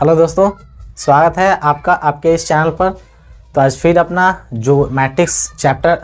Hello दोस्तों, स्वागत है आपका आपके इस चैनल पर। तो आज फिर अपना जो मैट्रिक्स चैप्टर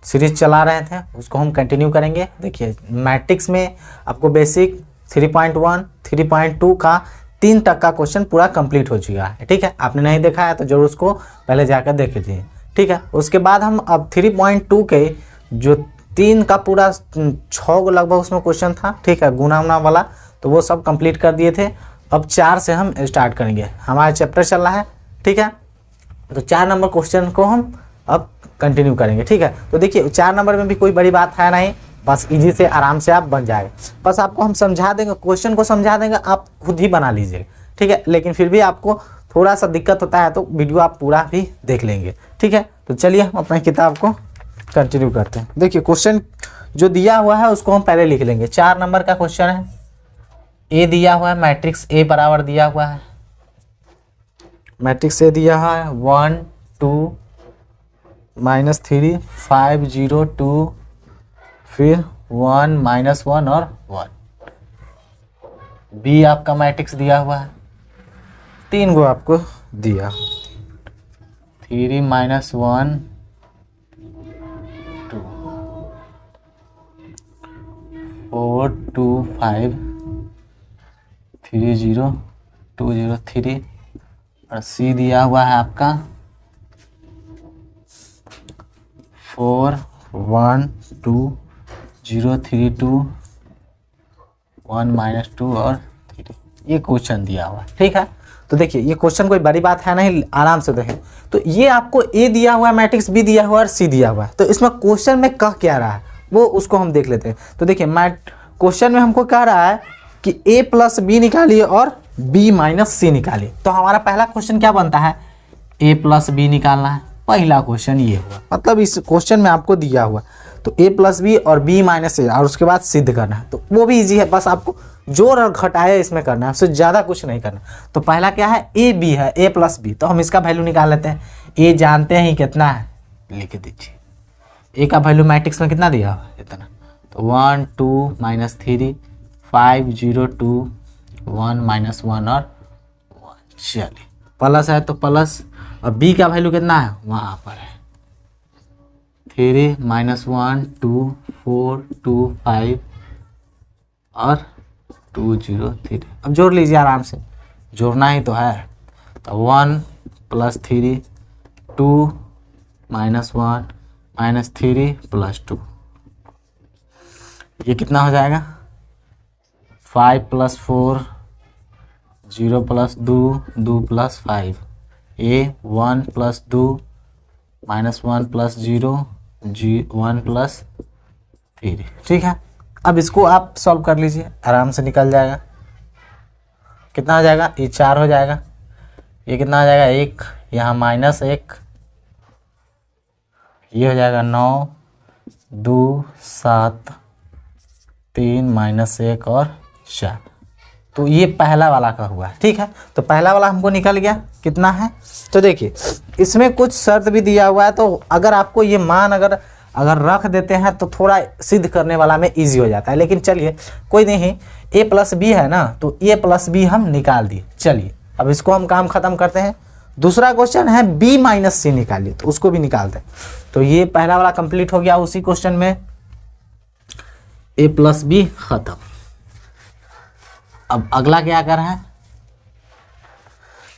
सीरीज चला रहे थे उसको हम कंटिन्यू करेंगे। देखिए, मैट्रिक्स में आपको बेसिक 3.1 3.2 का 3 तक का क्वेश्चन पूरा कंप्लीट हो चुका है। ठीक है, आपने नहीं देखा है तो जरूर उसको पहले जाकर देख लीजिए। ठीक है, उसके बाद हम अब 3.2 के जो 3 का पूरा 6 लगभग उसमें क्वेश्चन था, ठीक है, गुना उना वाला, तो वो सब कंप्लीट कर दिए थे। अब 4 से हम स्टार्ट करेंगे, हमारा चैप्टर चल रहा है। ठीक है, तो 4 नंबर क्वेश्चन को हम अब कंटिन्यू करेंगे। ठीक है, तो देखिए 4 नंबर में भी कोई बड़ी बात है नहीं, बस इजी से आराम से आप बन जाएगा। बस आपको हम समझा देंगे, क्वेश्चन को समझा देंगे, आप खुद ही बना लीजिएगा। ठीक है, लेकिन फिर भी आपको थोड़ा सा दिक्कत होता है तो वीडियो आप पूरा भी देख लेंगे। ठीक है, तो चलिए हम अपनी किताब को कंटिन्यू करते हैं। देखिए, क्वेश्चन जो दिया हुआ है उसको हम पहले लिख लेंगे। 4 नंबर का क्वेश्चन है, ए दिया हुआ है, मैट्रिक्स ए बराबर दिया हुआ है, मैट्रिक्स ए दिया है 1 2 -3 5 0 2, फिर 1 -1 और 1। बी आपका मैट्रिक्स दिया हुआ है, 3 गो आपको दिया, 3 -1 2 4 2 5 3 0 2 0 3, और सी दिया हुआ है आपका 4 1 2 0 3 2 1 -2 और 3। ये क्वेश्चन दिया हुआ है। ठीक है, तो देखिए ये क्वेश्चन कोई बड़ी बात है नहीं, आराम से देखें। तो ये आपको ए दिया हुआ है, मैट्रिक्स बी दिया हुआ है और सी दिया हुआ है। तो इसमें क्वेश्चन में कह क्या रहा है वो उसको हम देख लेते हैं। तो देखिए, क्वेश्चन में हमको कह रहा है कि a प्लस बी निकालिए और b माइनस सी निकालिए। तो हमारा पहला क्वेश्चन क्या बनता है, a प्लस बी निकालना है। पहला क्वेश्चन ये हुआ, मतलब इस क्वेश्चन में आपको दिया हुआ तो a प्लस बी और b माइनस ए, और उसके बाद सिद्ध करना है। तो वो भी इजी है, बस आपको जोड़ और घटाया इसमें करना है, उससे ज़्यादा कुछ नहीं करना। तो पहला क्या है, a b है, a प्लस बी, तो हम इसका वैल्यू निकाल लेते हैं। a जानते हैं कितना है, लिख दीजिए। a का वैल्यू मैट्रिक्स में कितना दिया हुआ है, इतना। तो 1 2 -3 5 0 2 1 -1 और 1। चलिए, प्लस है तो प्लस, और b का वैल्यू कितना है, वहाँ पर है 3 -1 2 4 2 5 और 2 0 3। अब जोड़ लीजिए, आराम से जोड़ना ही तो है। तो 1 + 3 2 -1 -3 + 2, ये कितना हो जाएगा, 5 + 4 0 + 2 2 + 5, a 1 + 2 -1 + 0 1 + 3। ठीक है, अब इसको आप सॉल्व कर लीजिए, आराम से निकल जाएगा। कितना हो जाएगा, ये 4 हो जाएगा, ये कितना हो जाएगा 1, यहाँ -1, ये हो जाएगा 9 2 7 3 -1 और 4। तो ये पहला वाला का हुआ है। ठीक है, तो पहला वाला हमको निकल गया, कितना है। तो देखिए, इसमें कुछ शर्त भी दिया हुआ है, तो अगर आपको ये मान अगर रख देते हैं तो थोड़ा सिद्ध करने वाला में इजी हो जाता है। लेकिन चलिए कोई नहीं, a प्लस बी है ना, तो a प्लस बी हम निकाल दिए। चलिए अब इसको हम काम खत्म करते हैं। दूसरा क्वेश्चन है b माइनस सी निकालिए, तो उसको भी निकालते हैं। तो ये पहला वाला कंप्लीट हो गया उसी क्वेश्चन में, a प्लस बी खत्म। अब अगला क्या कर रहा है,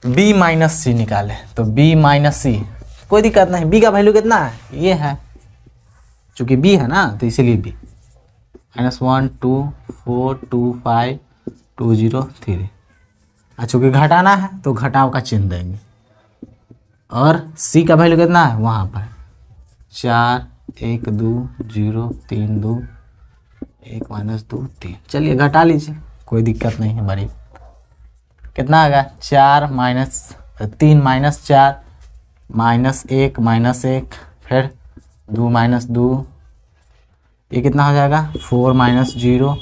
b माइनस सी निकाले। तो b माइनस सी, कोई दिक्कत नहीं, b का वैल्यू कितना है, ये है, चूंकि b है ना तो इसीलिए b -1 2 4 2 5 2 0 3। चूंकि घटाना है तो घटाव का चिन्ह देंगे, और c का वैल्यू कितना है, वहाँ पर 4 1 2 0 3 2 1 -2 3। चलिए घटा लीजिए, कोई दिक्कत नहीं है बड़ी। कितना आ गया, 4 -3 -4 -1 -1, फिर 2 -2, ये कितना हो जाएगा 4 -0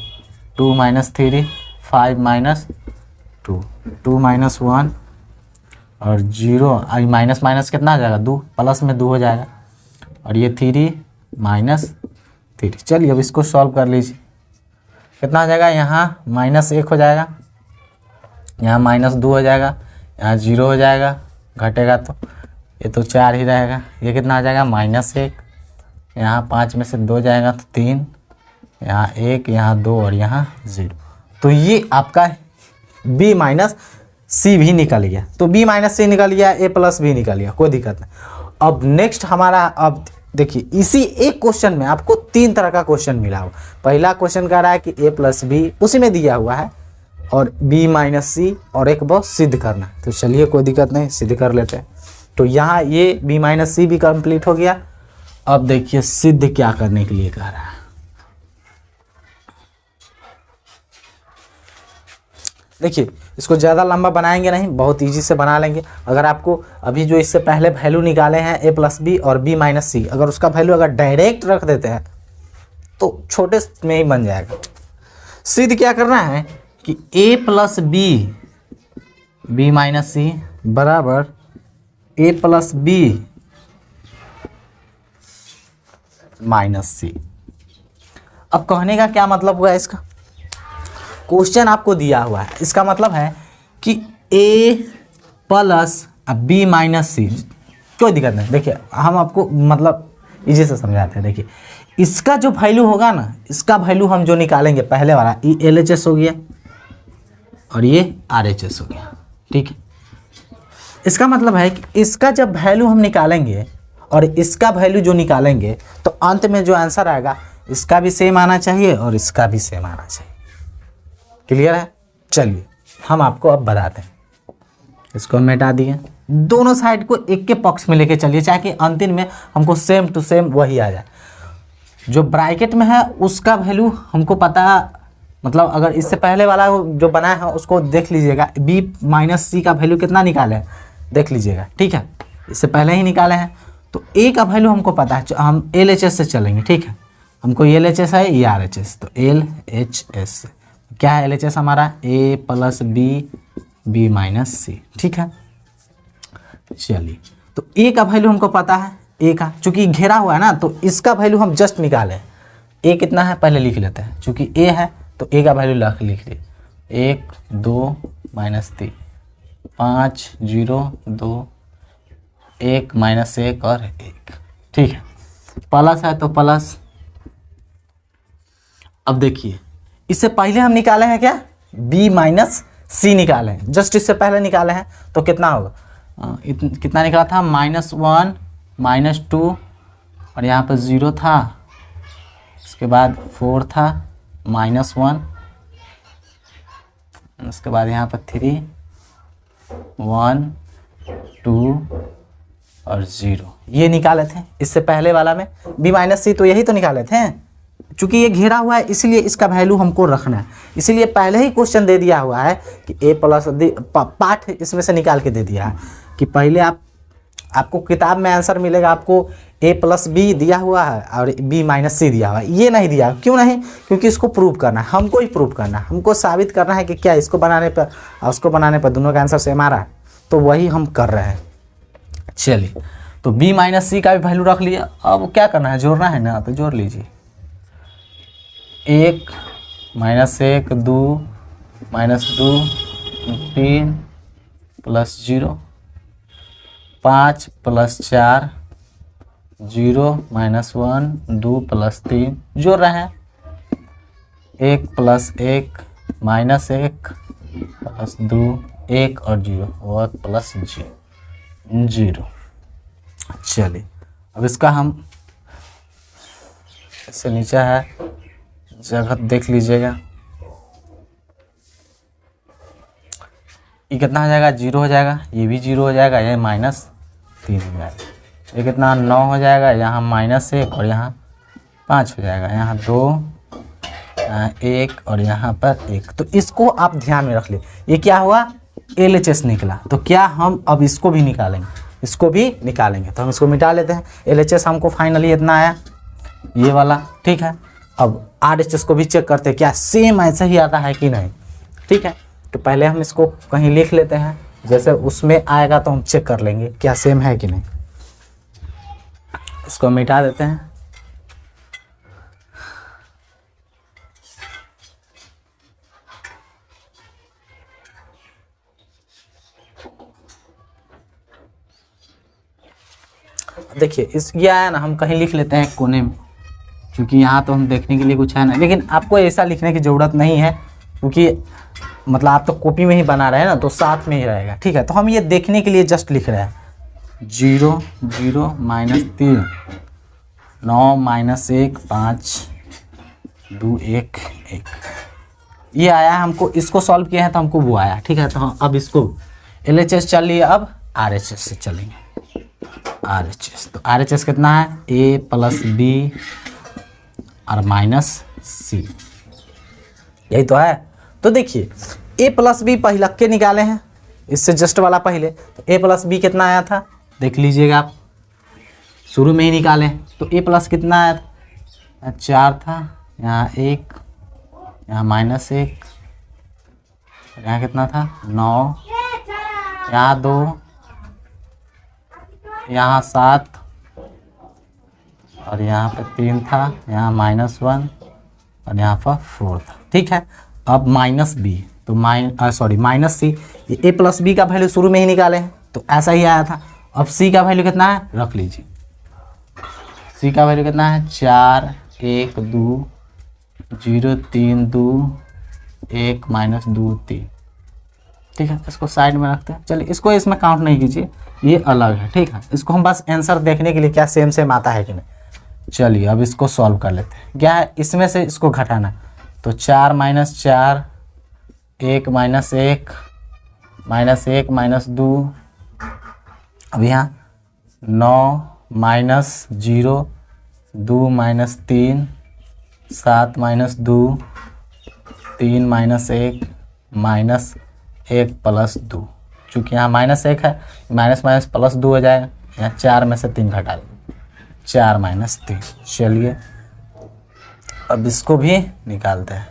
2 -3 5 -2 2 -1 और 0, माइनस माइनस कितना आ जाएगा 2, प्लस में 2 हो जाएगा, और ये 3 -3। चलिए अब इसको सॉल्व कर लीजिए, कितना हो जाएगा, यहाँ -1 हो जाएगा, यहाँ -2 हो जाएगा, यहाँ 0 हो जाएगा, घटेगा तो ये तो 4 ही रहेगा। ये कितना आ जाएगा -1, यहाँ 5 में से 2 जाएगा तो 3, यहाँ 1, यहाँ 2 और यहाँ 0। तो ये आपका b माइनस सी भी निकल गया। तो b माइनस सी निकल गया, a प्लस भी निकल गया, कोई दिक्कत नहीं। अब नेक्स्ट हमारा, अब देखिए इसी एक क्वेश्चन में आपको 3 तरह का क्वेश्चन मिला हुआ। पहला क्वेश्चन कह रहा है कि a प्लस बी उसी में दिया हुआ है, और b माइनस सी, और एक बहुत सिद्ध करना। तो चलिए कोई दिक्कत नहीं, सिद्ध कर लेते हैं। तो यहाँ ये b माइनस सी भी कंप्लीट हो गया। अब देखिए सिद्ध क्या करने के लिए कह रहा है। देखिए इसको ज़्यादा लंबा बनाएंगे नहीं, बहुत इजी से बना लेंगे। अगर आपको अभी जो इससे पहले वैल्यू निकाले हैं a प्लस बी और b माइनस सी, अगर उसका वैल्यू अगर डायरेक्ट रख देते हैं तो छोटे में ही बन जाएगा। सिद्ध क्या करना है कि a प्लस बी माइनस सी बराबर a प्लस बी माइनस सी। अब कहने का क्या मतलब हुआ इसका, क्वेश्चन आपको दिया हुआ है, इसका मतलब है कि a प्लस बी माइनस सी, कोई दिक्कत नहीं। देखिए हम आपको मतलब इजी से समझाते हैं। देखिए इसका जो वैल्यू होगा ना, इसका वैल्यू हम जो निकालेंगे पहले वाला, ये LHS हो गया और ये RHS हो गया, ठीक है। इसका मतलब है कि इसका जब वैल्यू हम निकालेंगे और इसका वैल्यू जो निकालेंगे, तो अंत में जो आंसर आएगा इसका भी सेम आना चाहिए और इसका भी सेम आना चाहिए। क्लियर है? चलिए हम आपको अब बताते हैं। इसको हम मिटा दिए, दोनों साइड को एक के पक्ष में लेके चलिए, चाहे कि अंतिम में हमको सेम टू सेम वही आ जाए। जो ब्रैकेट में है उसका वैल्यू हमको पता, मतलब अगर इससे पहले वाला जो बना है उसको देख लीजिएगा, b माइनस सी का वैल्यू कितना निकाले हैं देख लीजिएगा, ठीक है। इससे पहले ही निकाले हैं। तो a का वैल्यू हमको पता है, हम LHS से चलेंगे, ठीक है। हमको LHS है, ये RHS, तो LHS क्या है? LHS हमारा a प्लस बी माइनस सी, ठीक है। चलिए तो a का वैल्यू हमको पता है, a का चूंकि घेरा हुआ है ना, तो इसका वैल्यू हम जस्ट निकालें। a कितना है पहले लिख लेते हैं, चूंकि a है तो a का वैल्यू लिख लिए 1 2 माइनस 3 5 0 2 1 माइनस 1 और 1, ठीक है। प्लस है तो प्लस। अब देखिए इससे पहले हम निकाले हैं क्या, b माइनस सी निकाले हैं, जस्ट इससे पहले निकाले हैं। तो कितना होगा, कितना निकला था, -1 -2 और यहाँ पर 0 था, उसके बाद 4 था, -1, उसके बाद यहाँ पर 3 1 2 और 0, ये निकाले थे इससे पहले वाला में। b माइनस सी तो यही तो निकाले थे। चूंकि ये घेरा हुआ है इसलिए इसका वैल्यू हमको रखना है, इसीलिए पहले ही क्वेश्चन दे दिया हुआ है कि a प्लस पार्ट इसमें से निकाल के दे दिया है कि पहले आपको किताब में आंसर मिलेगा, आपको a प्लस बी दिया हुआ है और b माइनस सी दिया हुआ है। ये नहीं दिया, क्यों नहीं? क्योंकि इसको प्रूव करना है, हमको ही प्रूव करना है, हमको साबित करना है कि क्या इसको बनाने पर और उसको बनाने पर दोनों का आंसर सेम आ रहा है। तो वही हम कर रहे हैं। चलिए तो b माइनस सी का भी वैल्यू रख लिया। अब क्या करना है, जोड़ना है ना, तो जोड़ लीजिए। 1 -1 2 -2 3 प्लस 0 5 प्लस 4 0 -1 2 प्लस 3 जोड़ रहे हैं। 1 प्लस 1 -1 प्लस 2 1 और 0 और प्लस 0। चलिए अब इसका हम इससे नीचे है जगह देख लीजिएगा, ये कितना हो जाएगा, 0 हो जाएगा, ये भी 0 हो जाएगा, ये -3 हो जाएगा, ये कितना 9 हो जाएगा, यहाँ -1 और यहाँ 5 हो जाएगा, यहाँ 2 यहाँ 1 और यहाँ पर 1। तो इसको आप ध्यान में रख लिए। ये क्या हुआ, LHS निकला। तो क्या हम अब इसको भी निकालेंगे, इसको भी निकालेंगे। तो हम इसको मिटा लेते हैं। LHS हमको फाइनली इतना आया, ये वाला, ठीक है। अब RHS को भी चेक करते हैं क्या सेम ऐसा ही आता है कि नहीं, ठीक है। तो पहले हम इसको कहीं लिख लेते हैं, जैसे उसमें आएगा तो हम चेक कर लेंगे क्या सेम है कि नहीं। इसको मिटा देते हैं। देखिए इस ये आया ना, हम कहीं लिख लेते हैं कोने में, क्योंकि यहाँ तो हम देखने के लिए कुछ है ना, लेकिन आपको ऐसा लिखने की ज़रूरत नहीं है, क्योंकि मतलब आप तो कॉपी में ही बना रहे हैं ना, तो साथ में ही रहेगा। ठीक है, तो हम ये देखने के लिए जस्ट लिख रहे हैं 0 0 -3 9 -1 5 2 1 1 ये आया हमको। इसको सॉल्व किया है तो हमको वो आया। ठीक है, तो हम अब इसको LHS चल लिए, अब RHS से चलेंगे। RHS तो RHS कितना है, A + B और -C, यही तो है। तो देखिए A + B पहले के निकाले हैं, इससे जस्ट वाला पहले। तो A + B कितना आया था देख लीजिएगा आप, शुरू में ही निकाले। तो A प्लस कितना आया था, 4 था, यहाँ 1, यहाँ -1, यहाँ कितना था 9, यहाँ 2, यहाँ 7 और यहाँ पे 3 था, यहाँ -1 और यहाँ पर 4 था। ठीक है, अब -B तो -C, ये A + B का वैल्यू शुरू में ही निकाले हैं तो ऐसा ही आया था। अब C का वैल्यू कितना है रख लीजिए, C का वैल्यू कितना है 4 1 2 0 3 2 1 -2 3। ठीक है, इसको साइड में रखते हैं। चलिए इसको इसमें काउंट नहीं कीजिए, ये अलग है। ठीक है, इसको हम बस आंसर देखने के लिए क्या सेम सेम आता है कि नहीं। चलिए अब इसको सॉल्व कर लेते हैं। क्या है, इसमें से इसको घटाना, तो 4 - 4 1 -1 -1 -2, अब यहाँ 9 -0 2 -3 7 -2 3 -1 -1 + 2, चूँकि यहाँ -1 है, माइनस माइनस +2 हो जाएगा। यहाँ 4 में से 3 घटा दें, 4 - 3। चलिए अब इसको भी निकालते हैं,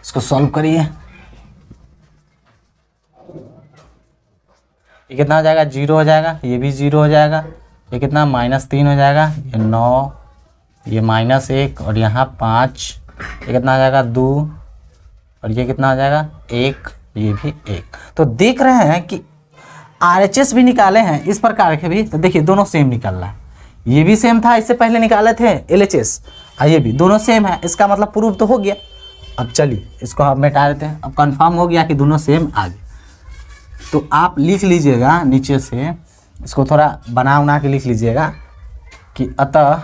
इसको सॉल्व करिए। ये कितना हो जाएगा 0 हो जाएगा, ये भी 0 हो जाएगा, ये कितना -3 हो जाएगा, ये 9, ये -1 और यहाँ 5, ये कितना हो जाएगा 2 और ये कितना हो जाएगा 1, ये भी 1। तो देख रहे हैं कि RHS भी निकाले हैं इस प्रकार के भी, तो देखिए दोनों सेम निकल रहा है। ये भी सेम था, इससे पहले निकाले थे LHS, और ये भी दोनों सेम है, इसका मतलब प्रूव तो हो गया। अब चलिए इसको हम मिटा देते हैं। अब कंफर्म हो गया कि दोनों सेम आ गए। तो आप लिख लीजिएगा नीचे से, इसको थोड़ा बना के लिख लीजिएगा कि अतः,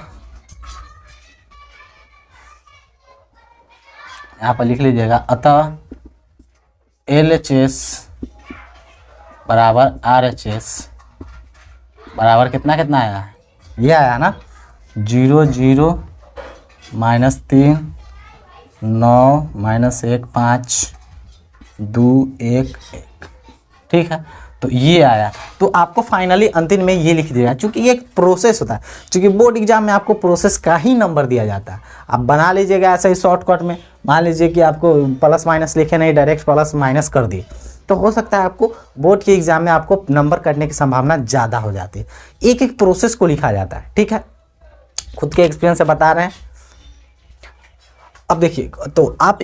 यहाँ पर लिख लीजिएगा अतः LHS बराबर RHS बराबर कितना कितना आया, ये आया ना 0 0 -3 9 -1 5 2 1 1। ठीक है, तो ये आया। तो आपको फाइनली अंतिम में ये लिख दिया, क्योंकि ये एक प्रोसेस होता है, क्योंकि बोर्ड एग्जाम में आपको प्रोसेस का ही नंबर दिया जाता है। आप बना लीजिएगा ऐसा ही शॉर्टकट में, मान लीजिए कि आपको प्लस माइनस लिखे नहीं, डायरेक्ट प्लस माइनस कर दिए, तो हो सकता है आपको बोर्ड के एग्जाम में आपको नंबर कटने की संभावना ज़्यादा हो जाती है। एक एक प्रोसेस को लिखा जाता है। ठीक है, खुद के एक्सपीरियंस से बता रहे हैं। अब देखिए, तो आप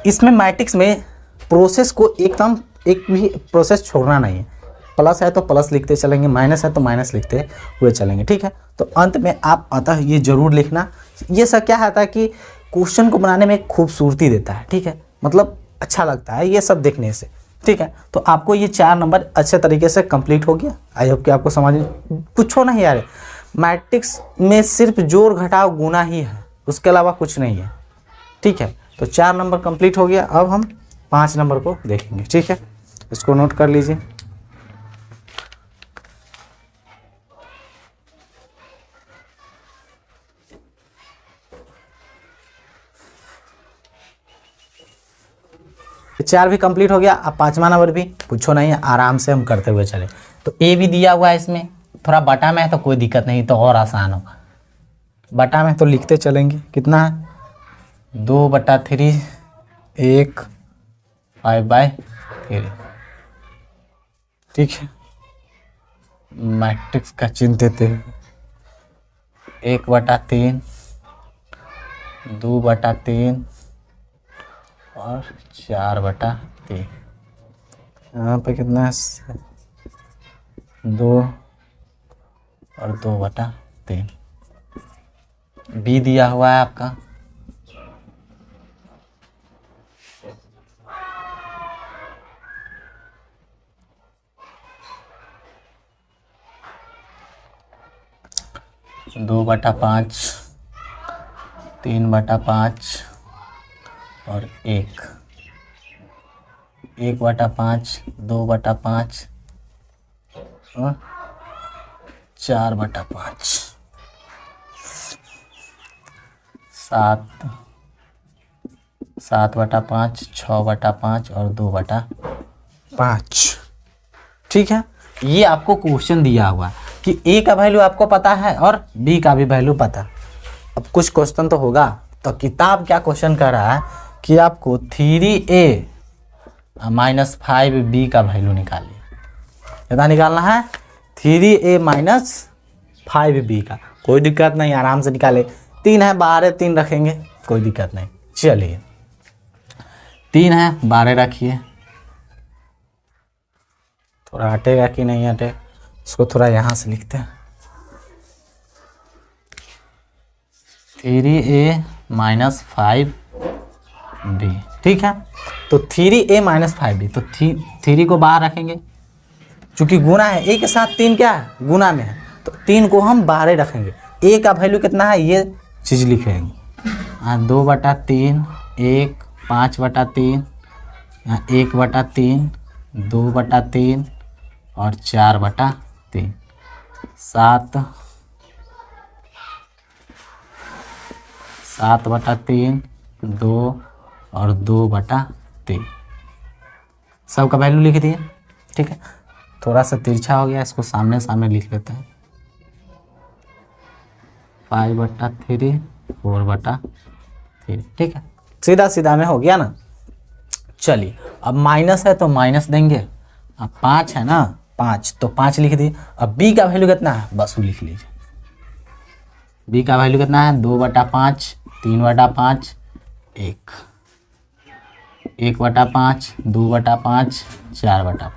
इसमें मैट्रिक्स में प्रोसेस को एकदम एक भी प्रोसेस छोड़ना नहीं है। प्लस है तो प्लस लिखते चलेंगे, माइनस है तो माइनस लिखते हुए चलेंगे। ठीक है, तो अंत में आप अतः ये जरूर लिखना। ये सब क्या होता है कि क्वेश्चन को बनाने में खूबसूरती देता है। ठीक है, मतलब अच्छा लगता है ये सब देखने से। ठीक है, तो आपको ये 4 नंबर अच्छे तरीके से कंप्लीट हो गया। आई होप कि आपको समझ कुछ हो नहीं यार, मैट्रिक्स में सिर्फ जोड़ घटाव गुना ही है, उसके अलावा कुछ नहीं है। ठीक है, तो 4 नंबर कंप्लीट हो गया। अब हम 5 नंबर को देखेंगे। ठीक है, इसको नोट कर लीजिए। चार भी कंप्लीट हो गया। अब 5वां नंबर भी पूछो नहीं है, आराम से हम करते हुए चले। तो ए भी दिया हुआ है, इसमें थोड़ा बटा में है तो कोई दिक्कत नहीं, तो और आसान होगा। बटा में तो लिखते चलेंगे। कितना है 2/3 1 5/3। ठीक है, मैट्रिक्स का चिन्ह देते हैं 1/3 2/3 और 4/3। यहाँ पे कितना है 2 और 2/3। बी दिया हुआ है आपका 2/5, 3/5 और 1/5, 2/5 और 4/5, 7/5, 6/5 और 2/5। ठीक है, ये आपको क्वेश्चन दिया हुआ है कि ए का वैल्यू आपको पता है और बी का भी वैल्यू पता। अब कुछ क्वेश्चन तो होगा, तो किताब क्या क्वेश्चन कर रहा है कि आपको 3a माइनस 5b का वैल्यू निकालिए। कितना निकालना है? 3a माइनस 5b का। कोई दिक्कत नहीं, आराम से निकाले। 3 है, 12 3 रखेंगे, कोई दिक्कत नहीं। चलिए 3 है, 12 रखिए। थोड़ा हटेगा कि नहीं हटे, इसको थोड़ा यहाँ से लिखते हैं। 3a minus 5b। ठीक है, तो 3a माइनस 5b, तो 3 को बाहर रखेंगे, चूंकि गुना है। a के साथ 3 क्या है? गुना में है, तो 3 को हम बाहर रखेंगे। a का वैल्यू कितना है ये चीज़ लिखेंगे। 2/3, 1, 5/3, यहाँ 1/3, 2/3 और 4/3, 7/3, 2 और 2/3, सबका वैल्यू लिख दिए। ठीक है, थोड़ा सा तिरछा हो गया, इसको सामने सामने लिख लेते हैं। 5/3, 4/3। ठीक है, सीधा सीधा में हो गया ना। चलिए अब माइनस है तो माइनस देंगे। अब 5 है ना, 5 तो 5 लिख दिए। अब b का वैल्यू कितना है? बस वो लिख लीजिए। b का वैल्यू कितना है? 2/5, 3/5, 1/5, 2/5, 4/5,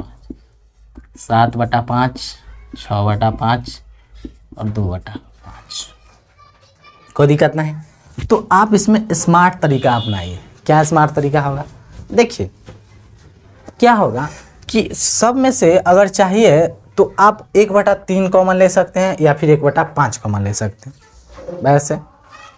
7/5, 6/5 और 2/5। कोई दिक्कत नहीं। तो आप इसमें स्मार्ट तरीका अपनाइए। क्या स्मार्ट तरीका होगा? देखिए क्या होगा कि सब में से अगर चाहिए तो आप 1/3 कॉमन ले सकते हैं या फिर 1/5 कॉमन ले सकते हैं। वैसे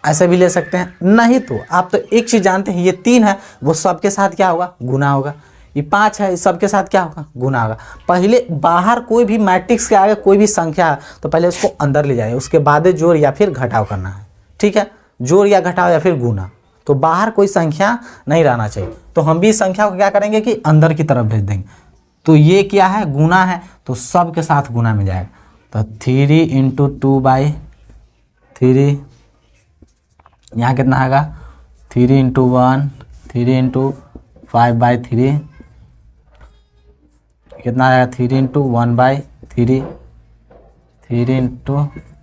ऐसे भी ले सकते हैं, नहीं तो आप तो एक चीज़ जानते हैं, ये 3 है वो सबके साथ क्या होगा? गुना होगा। ये 5 है, सबके साथ क्या होगा? गुना होगा। पहले बाहर कोई भी मैट्रिक्स के आगे कोई भी संख्या है तो पहले उसको अंदर ले जाइए, उसके बाद जोड़ या फिर घटाव करना है। ठीक है, जोड़ या घटाव या फिर गुना, तो बाहर कोई संख्या नहीं रहना चाहिए। तो हम भी संख्या को क्या करेंगे कि अंदर की तरफ भेज देंगे। तो ये क्या है? गुना है, तो सब के साथ गुना में जाएगा। तो 3 × 2/3, यहाँ कितना आएगा? 3 × 1, 3 × 5/3, कितना आएगा? 3 × 1/3, 3 ×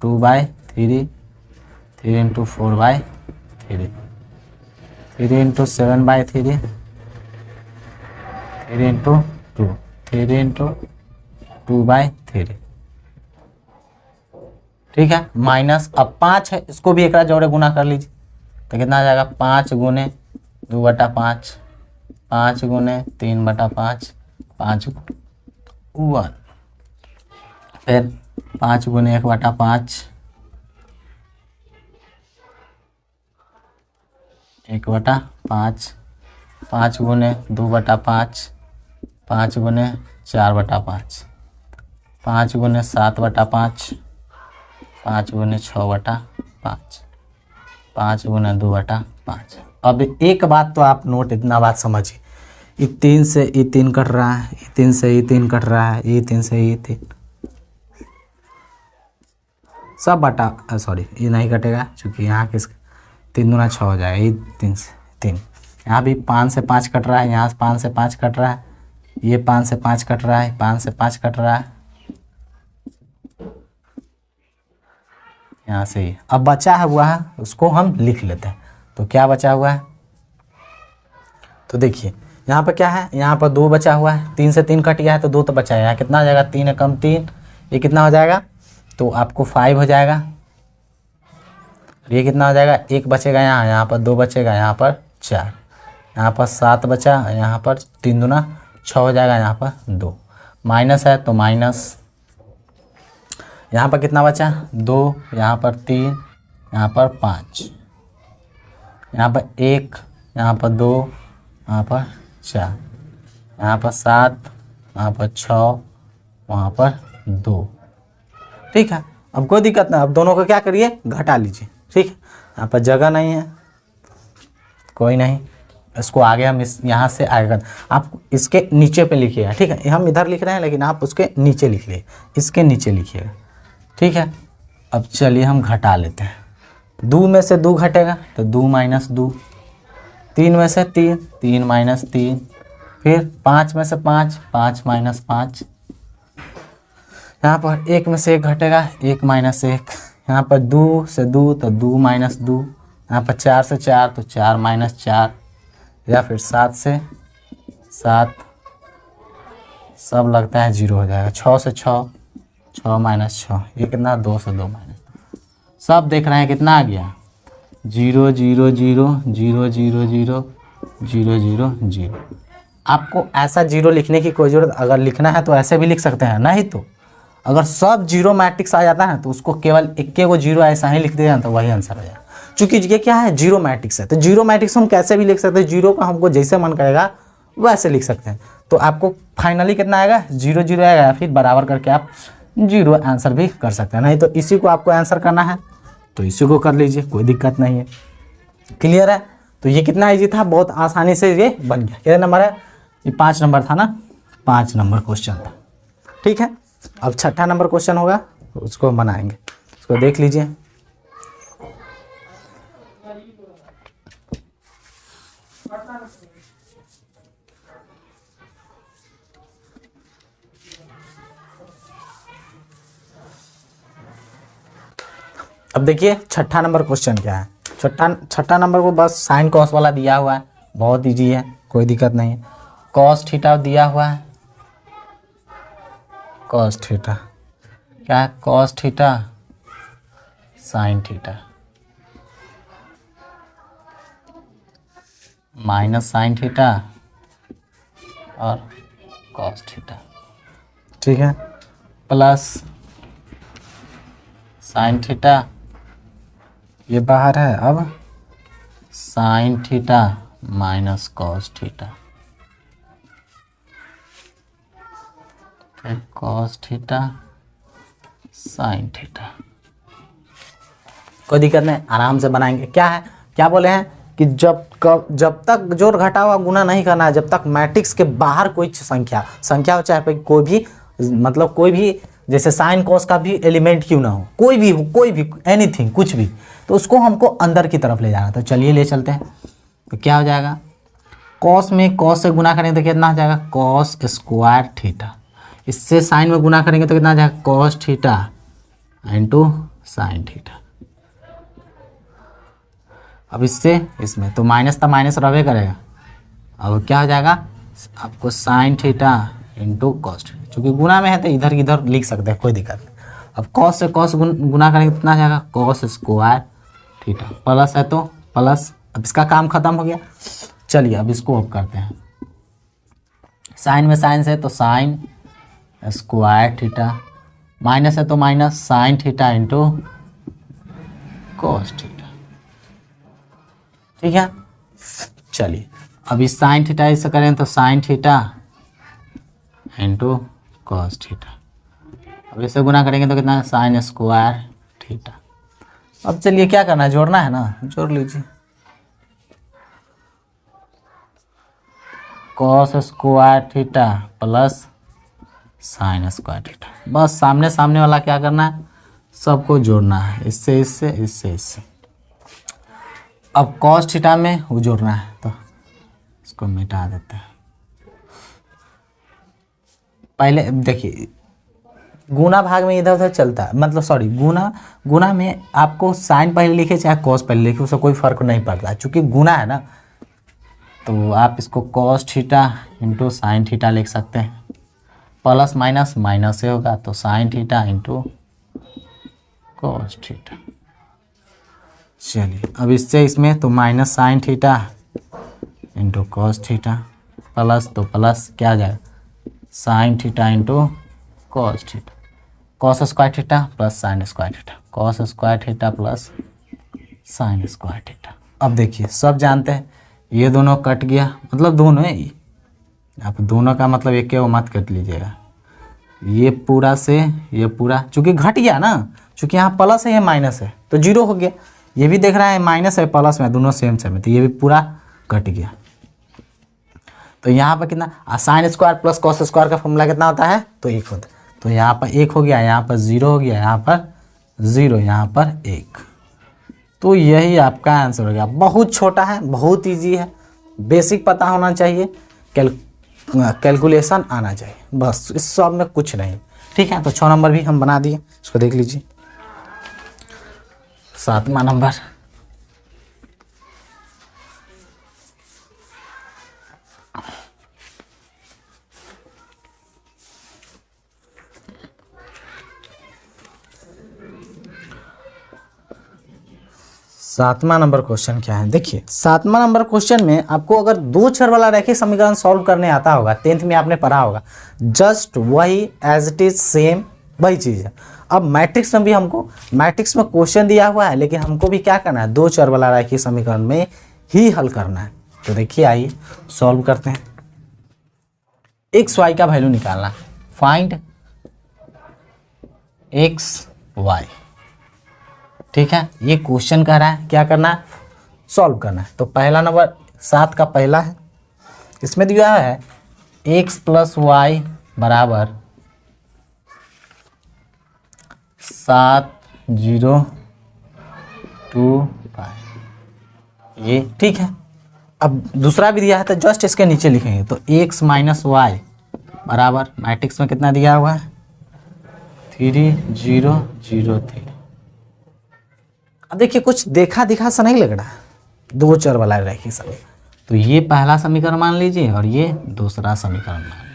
2/3, 3 × 4/3, 3 × 7/3, 3 × 2, 3 × 2/3। ठीक है, माइनस। अब 5 है, इसको भी एक जोड़े गुना कर लीजिए, तो कितना आ जाएगा? 5 × 2/5, 5 × 3/5, 5 × 1, फिर 5 × 1/5, 1/5, 5 × 2/5, 5 × 4/5, 5 × 7/5, 5 × 6/5, 5 × 2/5। अब एक बात तो आप नोट, इतना बात समझिए, ये 3 से ये 3 कट रहा है, ये 3 से ये 3 कट रहा है, ये 3 से ये 3 सब बटा, सॉरी ये नहीं कटेगा क्योंकि यहाँ किस 3 दूना 6 हो जाएगा। ये 3 से 3, यहाँ भी 5 से 5 कट रहा है, यहाँ से 5 से 5 कट रहा है, ये 5 से 5 कट रहा है, 5 से 5 कट रहा है, यहाँ से ही। अब बचा है हुआ है उसको हम लिख लेते हैं। तो क्या बचा हुआ है? तो देखिए यहाँ पर क्या है? यहाँ पर 2 बचा हुआ है, 3 से 3 कट गया है तो 2 तो बचा है। यहाँ कितना हो जाएगा? 3 × 3, ये कितना हो जाएगा? तो आपको 5 हो जाएगा। ये कितना हो जाएगा, 1 बचेगा यहाँ, यहाँ पर 2 बचेगा, यहाँ पर 4, यहाँ पर 7 बचा, यहाँ पर 3 दूना 6 हो जाएगा, यहाँ पर 2 माइनस है तो माइनस, यहाँ पर कितना बचा 2, यहाँ पर 3, यहाँ पर 5, यहाँ पर 1, यहाँ पर 2, यहाँ पर 4, यहाँ पर 7, यहाँ पर 6, वहाँ पर 2। ठीक है, अब कोई दिक्कत नहीं, अब दोनों को क्या करिए, घटा लीजिए। ठीक है, यहाँ पर जगह नहीं है, कोई नहीं, इसको आगे हम इस यहाँ से आएगा, आप इसके नीचे पे लिखिएगा। ठीक है, हम इधर लिख रहे हैं लेकिन आप उसके नीचे लिखिए, इसके नीचे लिखिएगा। ठीक है, अब चलिए हम घटा लेते हैं। 2 में से 2 घटेगा तो 2 माइनस 2, 3 में से 3, 3 माइनस 3, फिर 5 में से 5, 5 माइनस 5, यहाँ पर 1 में से 1 घटेगा, 1 माइनस 1, यहाँ पर 2 से 2 तो 2 माइनस 2, यहाँ पर 4 से 4 तो 4 माइनस 4, या फिर 7 से 7, सब लगता है 0 हो जाएगा। 6 से 6, 6 माइनस 6, ये कितना, 2 से 2 माइनस 2, सब देख रहे हैं कितना आ गया, 0 0 0 0 0 0 0 0 0। आपको ऐसा 0 लिखने की कोई ज़रूरत, अगर लिखना है तो ऐसे भी लिख सकते हैं, नहीं तो अगर सब 0 मैट्रिक्स आ जाता है तो उसको केवल 1 0 ऐसा ही लिख दिया तो वही आंसर हो जाएगा। चूँकि ये क्या है, 0 मैट्रिक्स है, तो 0 मैट्रिक्स हम कैसे भी लिख सकते हैं, 0 का हमको जैसे मन करेगा वैसे लिख सकते हैं। तो आपको फाइनली कितना आएगा, 0 0 आएगा, फिर बराबर करके आप 0 आंसर भी कर सकते हैं। नहीं तो इसी को आपको आंसर करना है तो इसी को कर लीजिए, कोई दिक्कत नहीं है। क्लियर है, तो ये कितना ईजी था, बहुत आसानी से ये बन गया। कितना नंबर है, ये 5 नंबर था ना, 5 नंबर क्वेश्चन था। ठीक है, अब 6ठा नंबर क्वेश्चन होगा, उसको बनाएंगे, उसको देख लीजिए। अब देखिए 6ठा नंबर क्वेश्चन क्या है। छठा नंबर को बस साइन कॉस वाला दिया हुआ है, बहुत इजी है, कोई दिक्कत नहीं है। कॉस थीटा दिया हुआ है, कॉस थीटा क्या है, cos theta sine theta minus sine theta और कॉस थीटा। ठीक है, प्लस साइन थीटा, ये बाहर है, अब sine theta minus cos theta, फिर कॉस थीटा साइन थीटा। कोई दिक्कत नहीं, आराम से बनाएंगे। क्या है, क्या बोले हैं कि जब तक जोड़ घटा हुआ गुना नहीं करना है, जब तक मैट्रिक्स के बाहर कोई संख्या हो, चाहे कोई भी, मतलब कोई भी, जैसे साइन कॉस का भी एलिमेंट क्यों ना हो, कोई भी एनीथिंग, कुछ भी, तो उसको हमको अंदर की तरफ ले जाना। तो चलिए ले चलते हैं। तो क्या हो जाएगा, कॉस में कॉस से गुना करेंगे तो कितना हो जाएगा, कॉस स्क्वायर थीटा। इससे साइन में गुना करेंगे तो कितना हो जाएगा, cos theta into sine theta. अब इससे इसमें तो माइनस था, माइनस रहे करेगा। अब क्या हो जाएगा, आपको sine theta into cos theta, चूँकि गुना में है तो इधर इधर लिख सकते हैं, कोई दिक्कत नहीं। अब कॉस से कॉस गुना करेंगे कितना जाएगा, कॉस स्क्वायर थीटा, प्लस है तो प्लस। अब इसका काम खत्म हो गया। चलिए अब इसको अब करते हैं, साइन में साइन से तो साइन स्क्वायर थीटा, माइनस है तो minus sine theta into cos theta. ठीक है, चलिए अब इस साइन थीटा इससे करें तो sine theta into cos theta. अब इससे गुना करेंगे तो कितना, साइन स्क्वायर थीटा। अब चलिए क्या करना है, जोड़ना है ना, जोड़ लीजिए। Cos square theta plus sine square theta, बस सामने सामने वाला क्या करना है, सबको जोड़ना है, इससे इससे इससे इससे। अब कॉस थीटा में वो जोड़ना है तो इसको मिटा देते हैं। पहले देखिए गुना भाग में इधर उधर चलता है, मतलब सॉरी गुना में आपको साइन पहले लिखे चाहे कॉस पहले लिखे, उससे कोई फर्क नहीं पड़ता, चूँकि गुना है ना। तो आप इसको cos theta into sine theta लिख सकते हैं, प्लस माइनस माइनस से होगा तो sine theta into cos theta. चलिए अब इससे इसमें तो minus sine theta into cos theta plus तो प्लस क्या आ जाएगा sine theta into cos theta, cos square theta plus sine square theta, cos square theta plus sine square theta. अब देखिए सब जानते हैं ये दोनों कट गया, मतलब दोनों है ये, आप दोनों का मतलब एक वो मत कट लीजिएगा, ये पूरा से ये पूरा, चूँकि घट गया ना, चूँकि यहाँ प्लस है ये माइनस है तो जीरो हो गया, ये भी देख रहा है माइनस है प्लस में दोनों सेम सेम है तो ये भी पूरा कट गया। तो यहाँ पर कितना sine square plus cos square का फॉर्मूला कितना होता है तो एक होता है, तो यहाँ पर एक हो गया, यहाँ पर ज़ीरो हो गया, यहाँ पर ज़ीरो, यहाँ पर एक, तो यही आपका आंसर हो गया। बहुत छोटा है, बहुत इजी है, बेसिक पता होना चाहिए, कैलकुलेशन आना चाहिए, बस इस सब में कुछ नहीं। ठीक है, तो 6 नंबर भी हम बना दिए, इसको देख लीजिए। 7वां नंबर, सातवां नंबर क्वेश्चन क्या है, देखिए 7वां नंबर क्वेश्चन में आपको अगर दो चर वाला रैखिक समीकरण सॉल्व करने आता होगा, 10th में आपने पढ़ा होगा, जस्ट वही एज इट इज सेम वही चीज़ है। अब मैट्रिक्स में भी हमको मैट्रिक्स में क्वेश्चन दिया हुआ है, लेकिन हमको भी क्या करना है, दो चर वाला रैखिक समीकरण में ही हल करना है। तो देखिए आइए सॉल्व करते हैं। एक्स वाई का वैल्यू निकालना, फाइंड एक्स वाई। ठीक है, ये क्वेश्चन कह रहा है क्या करना है, सॉल्व करना है। तो पहला नंबर 7 का पहला है, इसमें दिया है x प्लस वाई बराबर 7025, ये ठीक है। अब दूसरा भी दिया है तो जस्ट इसके नीचे लिखेंगे, तो x माइनस वाई बराबर मैट्रिक्स में कितना दिया हुआ है 3003। अब देखिए कुछ देखा दिखा सा नहीं लग रहा है, दो चर वाला रैखिक समीकरण, तो ये पहला समीकरण मान लीजिए और ये दूसरा समीकरण मान लीजिए।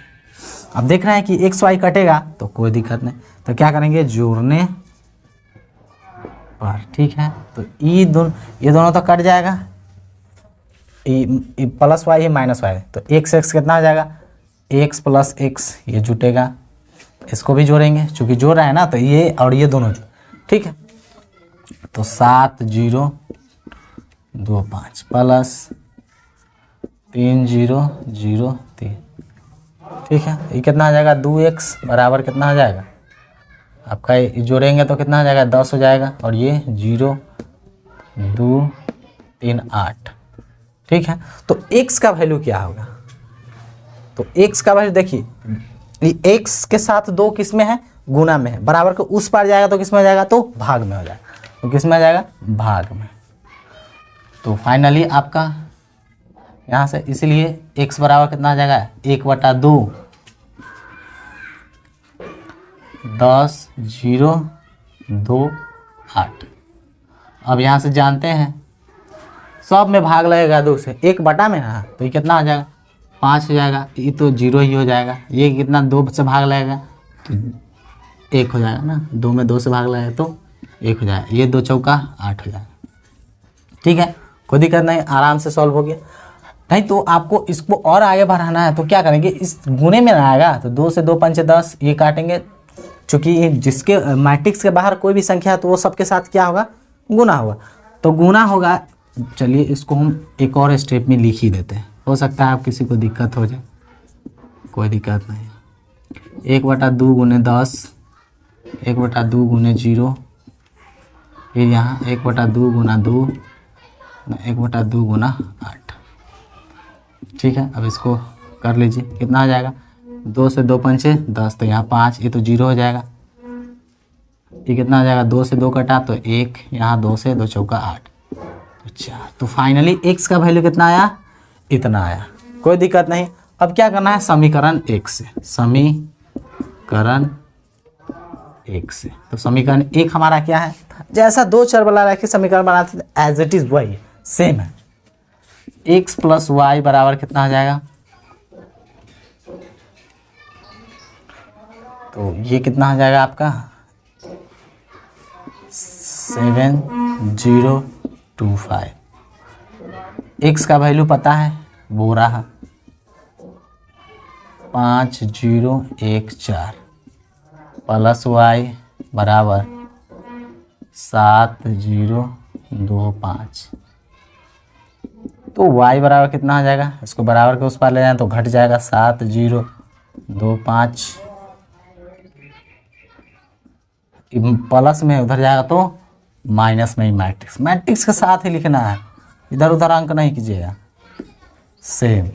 अब देख रहे हैं कि एक्स वाई कटेगा तो कोई दिक्कत नहीं, तो क्या करेंगे जोड़ने पर, ठीक है, तो ये दोनों तो कट जाएगा, प्लस वाई है माइनस वाई, तो एक्स एक्स कितना हो जाएगा एक्स प्लस एक्स, ये जुटेगा, इसको भी जोड़ेंगे, चूँकि जोड़ रहा है ना तो ये और ये दोनों, ठीक है, तो 7025 प्लस 3003, ठीक है, ये कितना आ जाएगा 2x बराबर कितना आ जाएगा आपका, ये जोड़ेंगे तो कितना आ जाएगा 10 हो जाएगा, और ये 0238, ठीक है। तो x का वैल्यू क्या होगा, तो x का वैल्यू देखिए x के साथ दो किस में है, गुना में है, बराबर के उस पार जाएगा तो किस में हो जाएगा, तो भाग में हो जाएगा, तो किस में आ जाएगा भाग में। तो फाइनली आपका यहाँ से इसलिए x बराबर कितना आ जाएगा 1/2 10,028। अब यहाँ से जानते हैं सब में भाग लगेगा 2 से, 1/, में हाँ, तो ये कितना आ जाएगा 5 हो जाएगा, ये तो 0 ही हो जाएगा, ये कितना 2 से भाग लगेगा तो 1 हो जाएगा ना, 2 में 2 से भाग लगेगा तो 1 हो जाएगा, ये 2 चौका 8 हो जाएगा, ठीक है, कोई दिक्कत नहीं, आराम से सॉल्व हो गया। नहीं तो आपको इसको और आगे बढ़ाना है तो क्या करेंगे, इस गुने में ना आएगा तो 2 से 2 पंचे 10, ये काटेंगे, चूँकि जिसके मैट्रिक्स के बाहर कोई भी संख्या है तो वो सबके साथ क्या होगा गुना होगा, तो गुना होगा। चलिए इसको हम एक और स्टेप में लिख ही देते हैं, हो सकता है आप किसी को दिक्कत हो जाए, कोई दिक्कत नहीं, 1/2 गुने 10, 1/2 गुने 0, फिर यहाँ 1/2 गुना 2, 1/2 गुना 8, ठीक है। अब इसको कर लीजिए, कितना आ जाएगा 2 से 2 पंचे 10, तो यहाँ 5, ये तो 0 हो जाएगा, ये कितना आ जाएगा 2 से 2 कटा तो 1, यहाँ 2 से 2 चौका 8, तो 4। तो फाइनली x का वैल्यू कितना आया, इतना आया, कोई दिक्कत नहीं। अब क्या करना है समीकरण 1 से, समीकरण 1 से, तो समीकरण 1 हमारा क्या है, जैसा दो चर वाला रैखिक समीकरण बनाते थे एज इट इज वही सेम है, x प्लस वाई बराबर कितना आ जाएगा, तो ये कितना आ जाएगा आपका 7025। x का वैल्यू पता है, वो रहा 5014 प्लस y बराबर 7025। तो y बराबर कितना आ जाएगा, इसको बराबर के उस पार ले जाएं तो घट जाएगा 7025, प्लस में उधर जाएगा तो माइनस में ही मैट्रिक्स के साथ ही लिखना है, इधर उधर अंक नहीं कीजिएगा, सेम।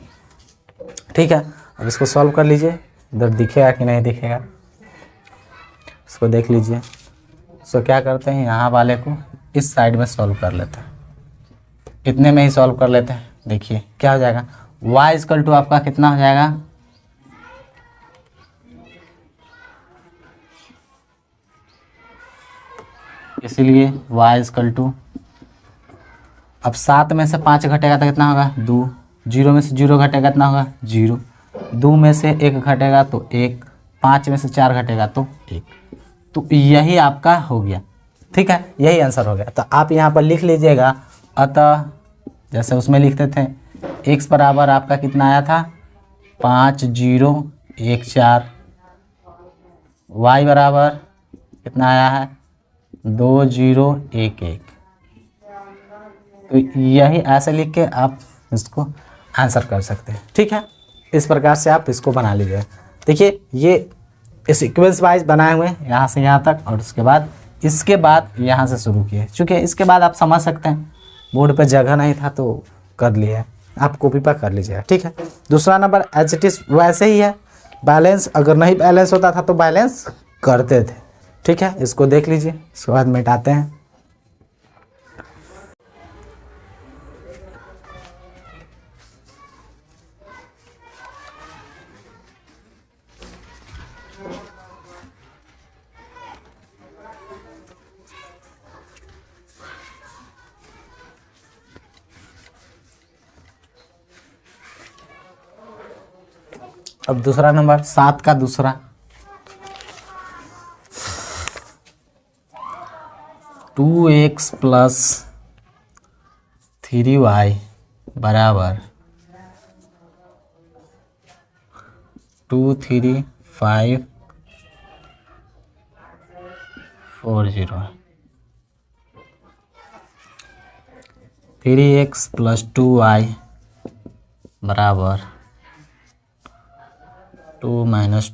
ठीक है, अब इसको सॉल्व कर लीजिए, इधर दिखेगा कि नहीं दिखेगा, इसको देख लीजिए। सो क्या करते हैं, यहाँ वाले को इस साइड में सॉल्व कर लेते हैं, इतने में ही सॉल्व कर लेते हैं। देखिए क्या हो जाएगा, y इक्वल टू आपका कितना हो जाएगा, इसीलिए y इक्वल टू, अब 7 में से 5 घटेगा तो कितना होगा 2, 0 में से 0 घटेगा कितना होगा 0, 2 में से 1 घटेगा तो 1, 5 में से 4 घटेगा तो 1। तो यही आपका हो गया। ठीक है, यही आंसर हो गया। तो आप यहाँ पर लिख लीजिएगा, अतः जैसे उसमें लिखते थे x बराबर आपका कितना आया था 5014, y बराबर कितना आया है 2011। तो यही ऐसे लिख के आप इसको आंसर कर सकते हैं। ठीक है, इस प्रकार से आप इसको बना लीजिएगा। देखिए ये सीक्वेंस वाइज बनाए हुए हैं यहाँ से यहाँ तक, और उसके बाद इसके बाद यहाँ से शुरू किए, चूँकि इसके बाद आप समझ सकते हैं, बोर्ड पे जगह नहीं था तो कर लिया, आप कॉपी पर कर लीजिएगा। ठीक है, दूसरा नंबर एज इट इज़ वैसे ही है, बैलेंस अगर नहीं बैलेंस होता था तो बैलेंस करते थे। ठीक है, इसको देख लीजिए, इसके बाद मिटाते हैं। अब दूसरा नंबर 7 का दूसरा, 2x प्लस 3y बराबर 23540 है। 3x प्लस 2y बराबर 2 -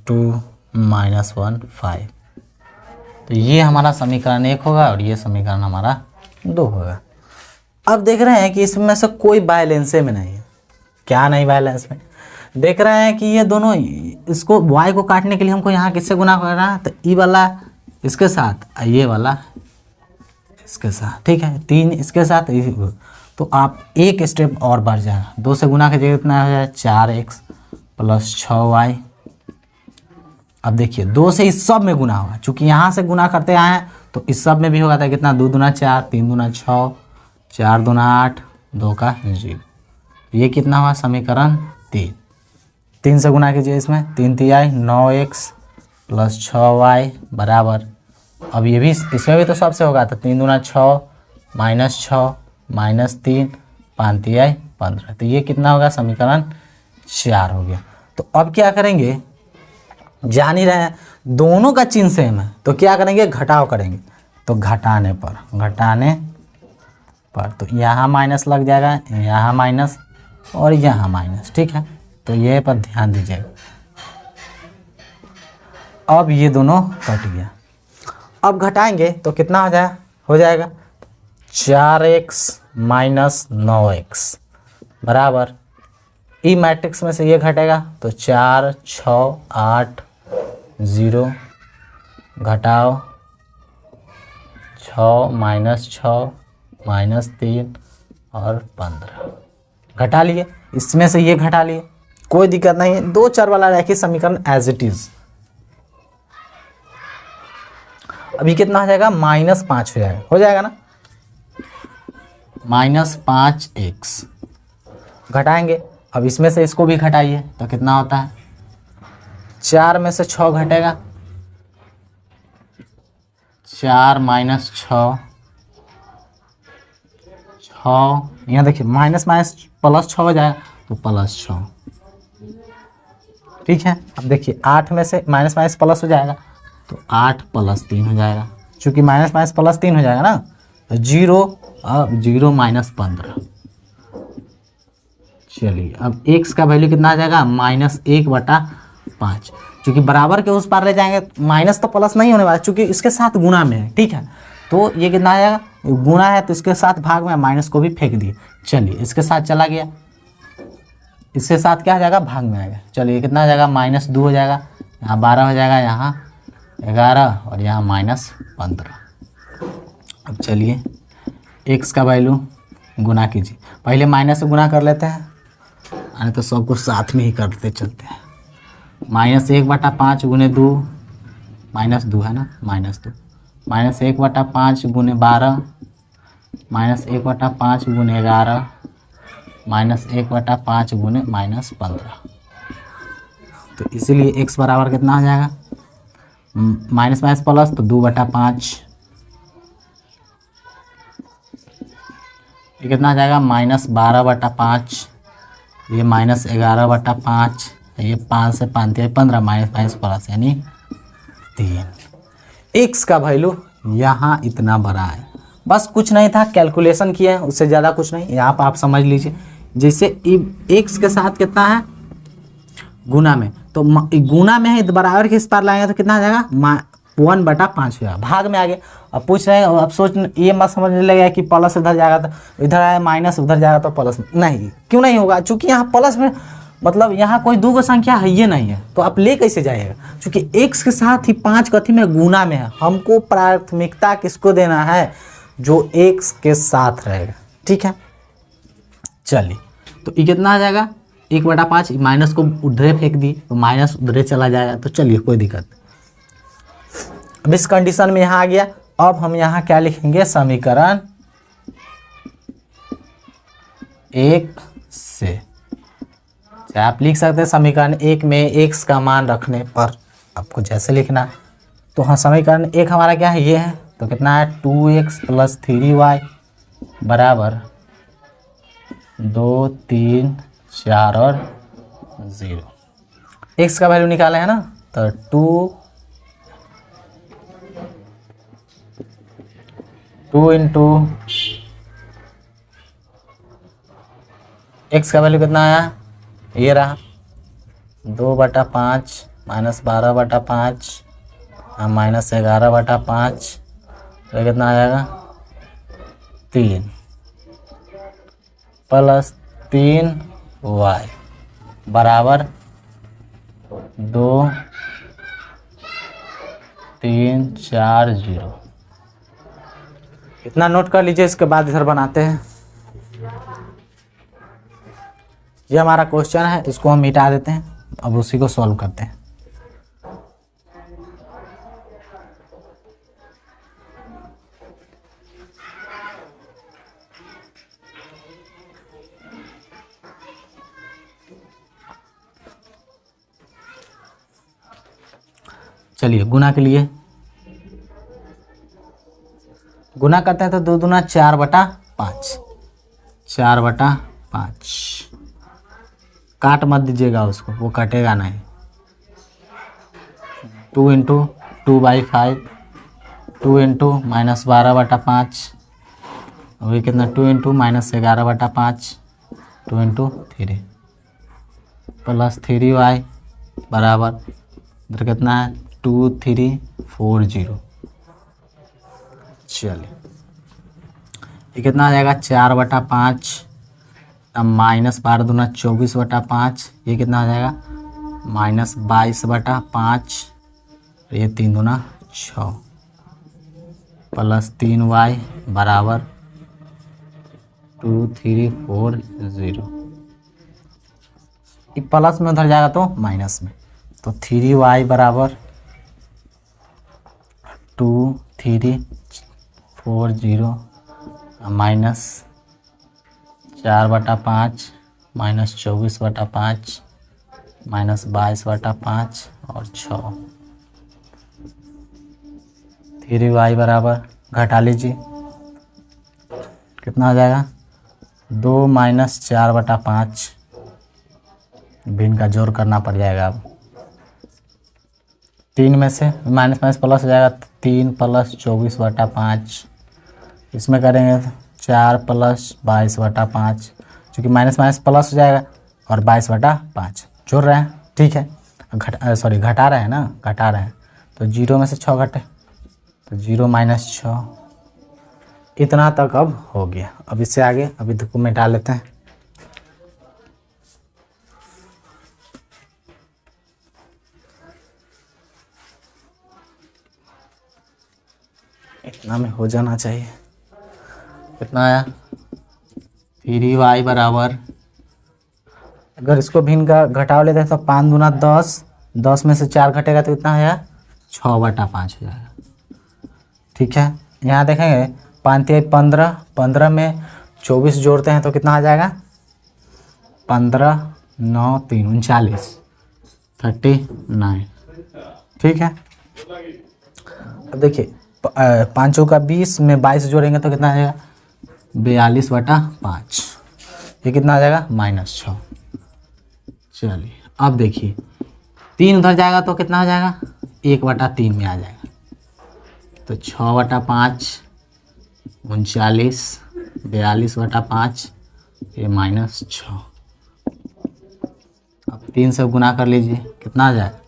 2 - 1 5। तो ये हमारा समीकरण 1 होगा और ये समीकरण हमारा 2 होगा। अब देख रहे हैं कि इसमें से कोई बैलेंसे में नहीं है। क्या नहीं बैलेंस में, देख रहे हैं कि ये दोनों, इसको y को काटने के लिए हमको यहाँ किससे गुना करना है, तो ई वाला इसके साथ, ये वाला इसके साथ। ठीक है, 3 इसके साथ, तो आप एक स्टेप और बढ़ जाएगा, 2 से गुना के जगह कितना हो जाए 4x प्लस 6y। अब देखिए 2 से इस सब में गुना होगा, चूँकि यहाँ से गुना करते आए हैं तो इस सब में भी होगा, था कितना 2 दूना 4, 3 दूना 6, 4 दूना 8, 2 का 0। ये कितना हुआ समीकरण 3। 3 से गुना कीजिए, इसमें 3 तिहाई 9x प्लस 6y बराबर, अब ये भी इसमें भी तो सबसे होगा, तो 3 दूना 6 माइनस 6 माइनस 3, 5 तिहाई 15। तो ये कितना होगा समीकरण 4 हो गया। तो अब क्या करेंगे, जान ही रहे हैं दोनों का चिन्ह सेम है, तो क्या करेंगे घटाव करेंगे, तो घटाने पर तो यहाँ माइनस लग जाएगा, यहाँ माइनस और यहाँ माइनस। ठीक है, तो ये पर ध्यान दीजिएगा। अब ये दोनों कट गया, अब घटाएंगे तो कितना हो जाएगा 4x माइनस 9x बराबर, ई मैट्रिक्स में से ये घटेगा तो 4 6 8 0 घटाओ 6 माइनस 6 माइनस 3 और 15 घटा लिए, इसमें से ये घटा लिए, कोई दिक्कत नहीं है। 2 चर वाला रखिए समीकरण एज इट इज। अभी कितना हो जाएगा -5 हो जाएगा ना, -5x घटाएंगे। अब इसमें से इसको भी घटाइए तो कितना होता है 4 में से 6 घटेगा, 4 माइनस 6 यहाँ देखिए माइनस माइनस प्लस 6 हो जाएगा तो +6। ठीक है, अब देखिए 8 में से माइनस माइनस प्लस हो जाएगा तो 8 + 3 हो जाएगा। चूँकि माइनस माइनस +3 हो जाएगा ना तो 0, अब 0 - 15। चलिए अब x का वैल्यू कितना आ जाएगा -1/5। चूँकि बराबर के उस पार ले जाएंगे माइनस तो प्लस नहीं होने वाला, चूँकि इसके साथ गुना में है। ठीक है, तो ये कितना आ जाएगा, गुना है तो इसके साथ भाग में, माइनस को भी फेंक दिए। चलिए इसके साथ चला गया, इसके साथ क्या आ जाएगा, भाग में आएगा। चलिए कितना आ जाएगा -2 हो जाएगा, यहाँ 12 हो जाएगा, यहाँ 11 और यहाँ -15। अब चलिए x का वैल्यू गुना कीजिए, पहले माइनस से गुना कर लेते हैं, अरे तो सब कुछ साथ में ही करते चलते हैं। -1/5 × 2 -2 है ना, -2 -1/5 × 12 -1/5 × 11 -1/5 × -15। तो इसीलिए x बराबर कितना आ जाएगा, माइनस माइनस प्लस तो 2/5, ये कितना आ जाएगा -12/5, ये -11/5, ये 5 से 5 दिया 15, माइनस माइनस प्लस यानी 3। x का वैल्यू यहाँ इतना बड़ा है, बस कुछ नहीं था, कैलकुलेशन किया है, उससे ज़्यादा कुछ नहीं। यहाँ पर आप समझ लीजिए, जैसे x के साथ कितना है गुना में, तो गुना में है तो बराबर के इस पार लाएंगे तो कितना आ जाएगा 1/5 हो जाएगा, भाग में आ गया। अब पूछ रहे हैं, अब सोच ये मत समझने लगेगा कि प्लस इधर जाएगा तो इधर आया, माइनस उधर जाएगा तो प्लस, नहीं, क्यों नहीं होगा, चूंकि यहाँ प्लस में मतलब यहाँ कोई दो संख्या है ये नहीं है, तो आप ले कैसे जाइएगा, क्योंकि x के साथ ही 5 कथी में गुना में है। हमको प्राथमिकता किसको देना है, जो x के साथ रहेगा। ठीक है, चलिए तो ये कितना आ जाएगा 1/5, माइनस को उधरे फेंक दी तो माइनस उधरे चला जाएगा, तो चलिए कोई दिक्कत नहीं। अब इस कंडीशन में यहाँ आ गया, अब हम यहाँ क्या लिखेंगे, समीकरण 1 से, आप लिख सकते हैं समीकरण 1 में x का मान रखने पर आपको जैसे लिखना है। तो हाँ, समीकरण 1 हमारा क्या है, ये है, तो कितना है 2x + 3y बराबर 2, 3, 4 और 0। x का वैल्यू निकाले है ना, तो 2 × x का वैल्यू कितना आया, ये रहा 2/5 -12/5 -11/5, तो कितना आ जाएगा 3 + 3y बराबर 2, 3, 4, 0। इतना नोट कर लीजिए, इसके बाद इधर बनाते हैं। ये हमारा क्वेश्चन है, इसको हम मिटा देते हैं, अब उसी को सॉल्व करते हैं। चलिए गुना के लिए गुना करते हैं, तो 2 दूना 4/5, 4/5, काट मत दीजिएगा उसको, वो कटेगा नहीं। 2 × 2/5, 2 × -12/5, अभी कितना 2 × -11/5, 2 × 3 + 3y बराबर इधर कितना है 2, 3, 4, 0। चलिए ये कितना आ जाएगा 4/5, अब -12 दूना 24/5, ये कितना आ जाएगा -22/5, ये 3 दूना 6 + 3y बराबर 2, 3, 4, 0। ये प्लस में उधर जाएगा तो माइनस में, तो 3y बराबर 2, 3, 4, 0 -4/5 -24/5 -22/5 और 6। 3y बराबर घटा लीजिए, कितना आ जाएगा 2 माइनस 4/5, भिन्न का जोड़ करना पड़ जाएगा। अब 3 में से माइनस माइनस प्लस हो जाएगा, 3 प्लस 24/5, इसमें करेंगे 4 प्लस 22/5, चूँकि माइनस माइनस प्लस हो जाएगा, और 22/5 जोड़ रहे हैं, ठीक है। घटा रहे हैं ना, घटा रहे हैं, तो 0 में से 6 घटे तो 0 माइनस 6, इतना तक अब हो गया। अब इससे आगे अभी को मिटा लेते हैं। इतना में हो जाना चाहिए। कितना आया? 3y बराबर, अगर इसको भिन्न का घटाव लेते हैं तो 5 दूना 10, 10 में से 4 घटेगा तो कितना आया? 6/5 हो जाएगा, ठीक है। यहाँ देखेंगे 5 3 15, 15 में 24 जोड़ते हैं तो कितना आ जाएगा? 15 9 3 39, 39, ठीक है। अब देखिए 5 चौका 20 में 22 जोड़ेंगे तो कितना आ जाएगा? 42/5, ये कितना आ जाएगा? -6। चलिए अब देखिए 3 उधर जाएगा तो कितना आ जाएगा? 1/3 में आ जाएगा, तो 6/5 39, 42/5, ये -6। अब 3 से गुना कर लीजिए, कितना आ जाएगा?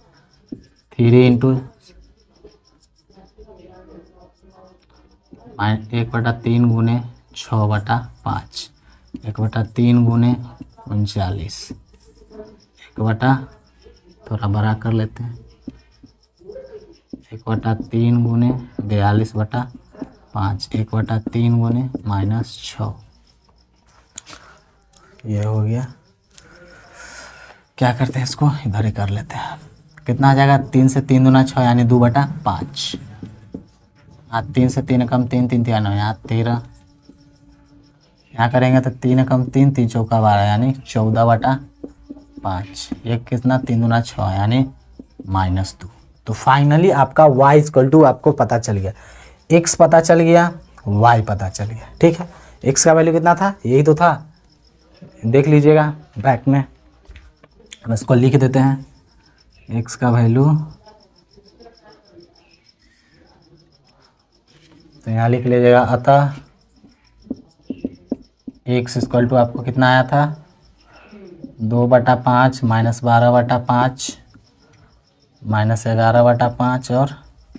3 इंटू 1/3 गुने 6/5, 1/3 गुने 39, 1 थोड़ा बड़ा कर लेते हैं, 1/3 गुने 42/5, 1/3 गुने -6, ये हो गया। क्या करते हैं, इसको इधर ही कर लेते हैं। कितना आ जाएगा? 3 से 3 दूना 6, यानी 2/5। हाँ, 3 से 3 कम 3, 3 3 9, यहाँ 13, यहाँ करेंगे तो 3 कम 3, 3 चौका 12, यानी 14/5। ये कितना? 3 दूना 6, यानी -2। तो फाइनली आपका y = आपको पता चल गया, x पता चल गया, y पता चल गया, ठीक है। x का वैल्यू कितना था? यही तो था, देख लीजिएगा बैक में। हम इसको लिख देते हैं, x का वैल्यू तो यहाँ लिख लीजिएगा। अतः x = आपको कितना आया था? 2/5 -12/5 -11/5 और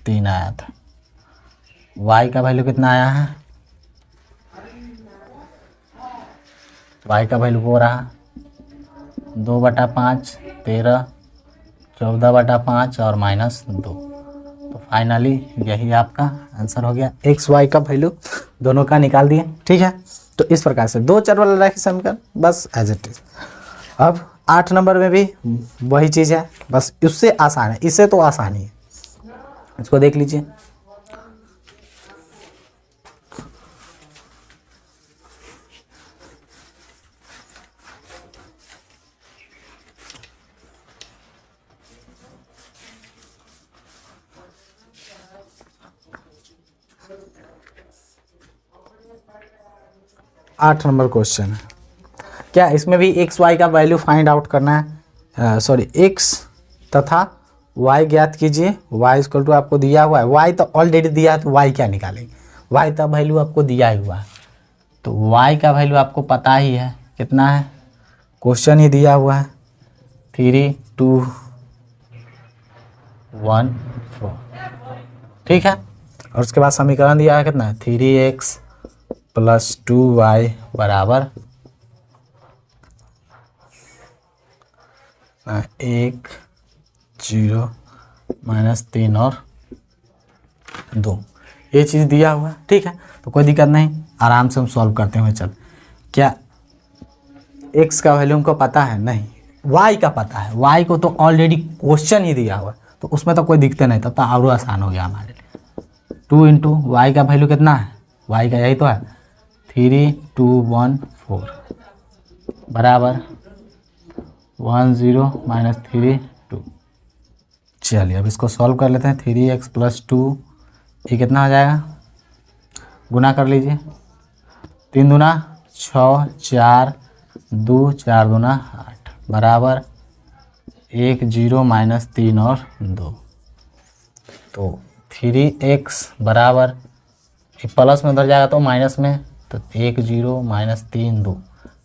3 आया था। y का वैल्यू कितना आया है? y का वैल्यू वो रहा 2/5, 13, 14/5 और -2। तो फाइनली यही आपका आंसर हो गया। x y का वैल्यू दोनों का निकाल दिए, ठीक है। तो इस प्रकार से 2 चर वाला रैखिक समीकरण बस एज इट इज। अब 8 नंबर में भी वही चीज़ है, बस उससे आसान है, इससे तो आसान ही है। इसको देख लीजिए। आठ नंबर क्वेश्चन है। क्या इसमें भी एक्स वाई का वैल्यू फाइंड आउट करना है? सॉरी, एक्स तथा वाई ज्ञात कीजिए। वाई = आपको दिया हुआ है, वाई तो ऑलरेडी दिया है, तो वाई क्या निकालेंगे? वाई का वैल्यू आपको दिया हुआ है, तो वाई का वैल्यू आपको पता ही है कितना है, क्वेश्चन ही दिया हुआ है 3 2 1 4, ठीक है। और उसके बाद समीकरण दिया है कितना है? 3x + 2y बराबर 1 0 -3 और 2, ये चीज़ दिया हुआ है, ठीक है। तो कोई दिक्कत नहीं, आराम से हम सॉल्व करते हुए चल। क्या x का वैल्यू हमको पता है? नहीं, y का पता है। y को तो ऑलरेडी क्वेश्चन ही दिया हुआ है, तो उसमें तो कोई दिक्कत नहीं, तब तो और आसान हो गया हमारे लिए। 2 इंटू वाई का वैल्यू कितना है? y का यही तो है 3 2 1 4 बराबर 1 0 -3 2। चलिए अब इसको सॉल्व कर लेते हैं। 3x + 2, ये कितना हो जाएगा? गुना कर लीजिए, 3 दूना 6 4 2 4 दूना 8 बराबर 1 0 माइनस 3 और 2। तो 3x बराबर प्लस में उधर जाएगा तो माइनस में, तो 1 0 माइनस 3 2।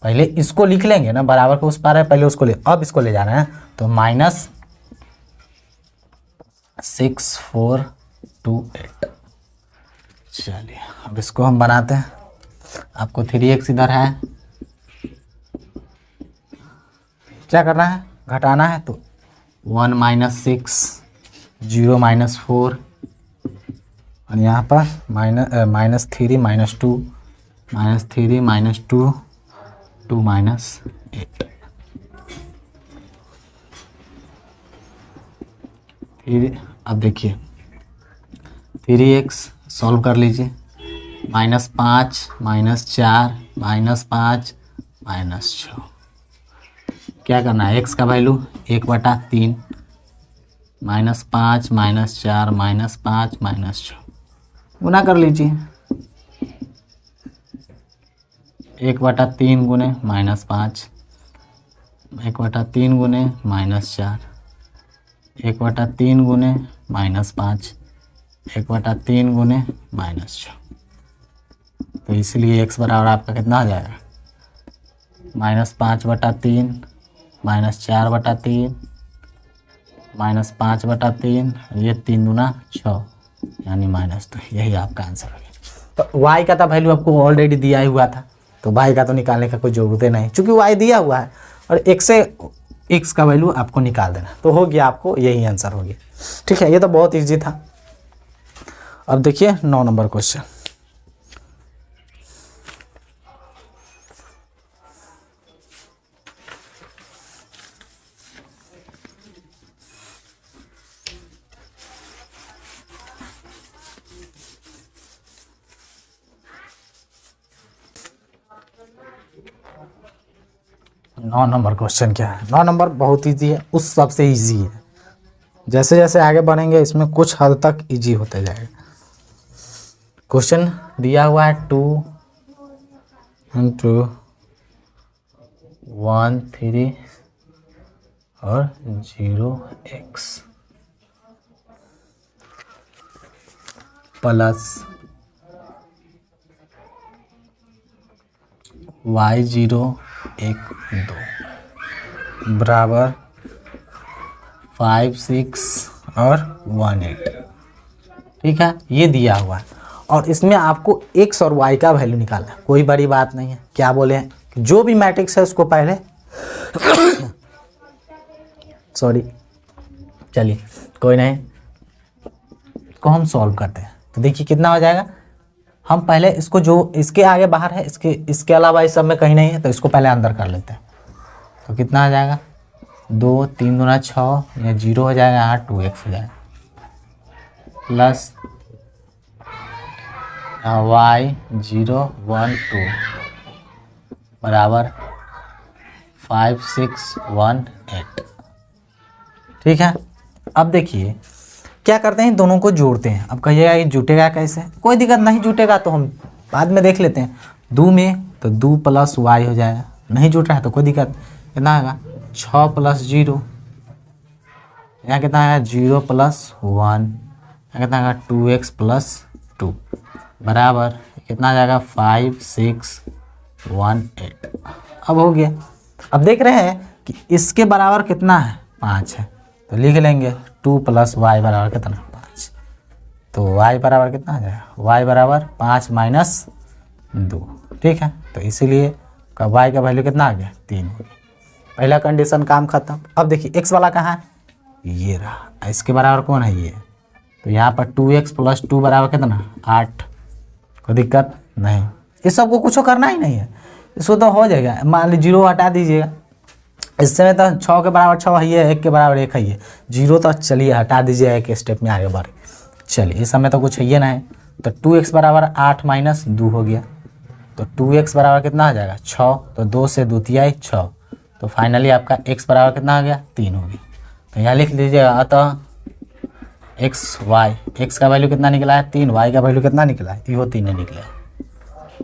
पहले इसको लिख लेंगे ना, बराबर को उस पार है, पहले उसको ले, अब इसको ले जाना है, तो माइनस 6 4 2 8। चलिए अब इसको हम बनाते हैं। आपको 3x इधर है, क्या करना है, घटाना है, तो 1 माइनस 6 0 माइनस 4 और यहाँ पर minus 3 minus 2 minus 3 minus 2 2 minus 8। फिर अब देखिए 3x सॉल्व कर लीजिए, -5 -4 -5 -6। क्या करना है, x का वैल्यू 1/3 -5 -4 -5 -6 गुना कर लीजिए। 1/3 गुने -5, 1/3 गुने -4, 1/3 गुने -5, 1/3 गुने -6। तो इसलिए x बराबर आपका कितना आ जाएगा, -5/3 -4/3 -5/3, ये 3 दूना 6 यानी -2। यही आपका आंसर हो गया। तो y का तो वैल्यू आपको ऑलरेडी दिया ही हुआ था, तो y का तो निकालने का कोई ज़रूरत नहीं, क्योंकि y दिया हुआ है और x से x का वैल्यू आपको निकाल देना, तो हो गया, आपको यही आंसर हो गया। ठीक है, ये तो बहुत इजी था। अब देखिए 9 नंबर क्वेश्चन। नौ नंबर क्वेश्चन क्या है, 9 नंबर बहुत इजी है, उस सबसे इजी है। जैसे जैसे आगे बढ़ेंगे इसमें कुछ हद तक इजी होते जाएगा। क्वेश्चन दिया हुआ है 2 × 1 3 और 0x प्लस y0 1 2 बराबर 5 6 और 1 8। ठीक है, ये दिया हुआ है और इसमें आपको x और y का वैल्यू निकालना है। कोई बड़ी बात नहीं है, क्या बोले हैं, जो भी मैट्रिक्स है उसको पहले सॉरी चलिए कोई नहीं, इसको हम सॉल्व करते हैं। तो देखिए कितना हो जाएगा, हम पहले इसको, जो इसके आगे बाहर है, इसके अलावा इस सब में कहीं नहीं है, तो इसको पहले अंदर कर लेते हैं। तो कितना आ जाएगा, 2 3 दूना 6, या 0 हो जाएगा, यहाँ 2x हो जाएगा, प्लस y0 1 2 बराबर 5 6 1 8। ठीक है, अब देखिए क्या करते हैं, दोनों को जोड़ते हैं। अब कहिएगा ये जुटेगा कैसे, कोई दिक्कत नहीं, जुटेगा तो हम बाद में देख लेते हैं। 2 में तो 2 प्लस y हो जाएगा, नहीं जुट रहा है तो कोई दिक्कत, कितना आएगा 6 प्लस 0, यहाँ कितना आएगा 0 प्लस 1, यहाँ कितना आएगा 2x प्लस 2 बराबर कितना आ जाएगा 5 6 1 8। अब हो गया। अब देख रहे हैं कि इसके बराबर कितना है, 5 है, तो लिख लेंगे 2 प्लस y बराबर कितना 5। तो y बराबर कितना आ जाएगा, y बराबर 5 माइनस 2। ठीक है, तो इसीलिए y का वैल्यू कितना आ गया 3 हो गया। पहला कंडीशन काम खत्म। अब देखिए x वाला कहाँ है, ये रहा, इसके बराबर कौन है ये, तो यहाँ पर 2x प्लस 2 बराबर कितना 8। कोई दिक्कत नहीं, इस सबको कुछ करना ही नहीं है, इसको तो हो जाएगा। मान लीजिए 0 हटा दीजिएगा, इससे में तो 6 के बराबर 6 है, 1 के बराबर 1 है, 0 तो चलिए हटा दीजिए, एक स्टेप में आगे बढ़े। चलिए इस समय तो कुछ है ये ना है, तो 2x बराबर 8 माइनस 2 हो गया, तो 2x बराबर कितना आ जाएगा 6, तो 2 से 2 तिहाई 6, तो फाइनली आपका x बराबर कितना आ गया 3 हो गया। तो यहाँ लिख लीजिएगा, अतः x का वैल्यू कितना निकला है 3, y का वैल्यू कितना निकला है, वो 3 निकला है।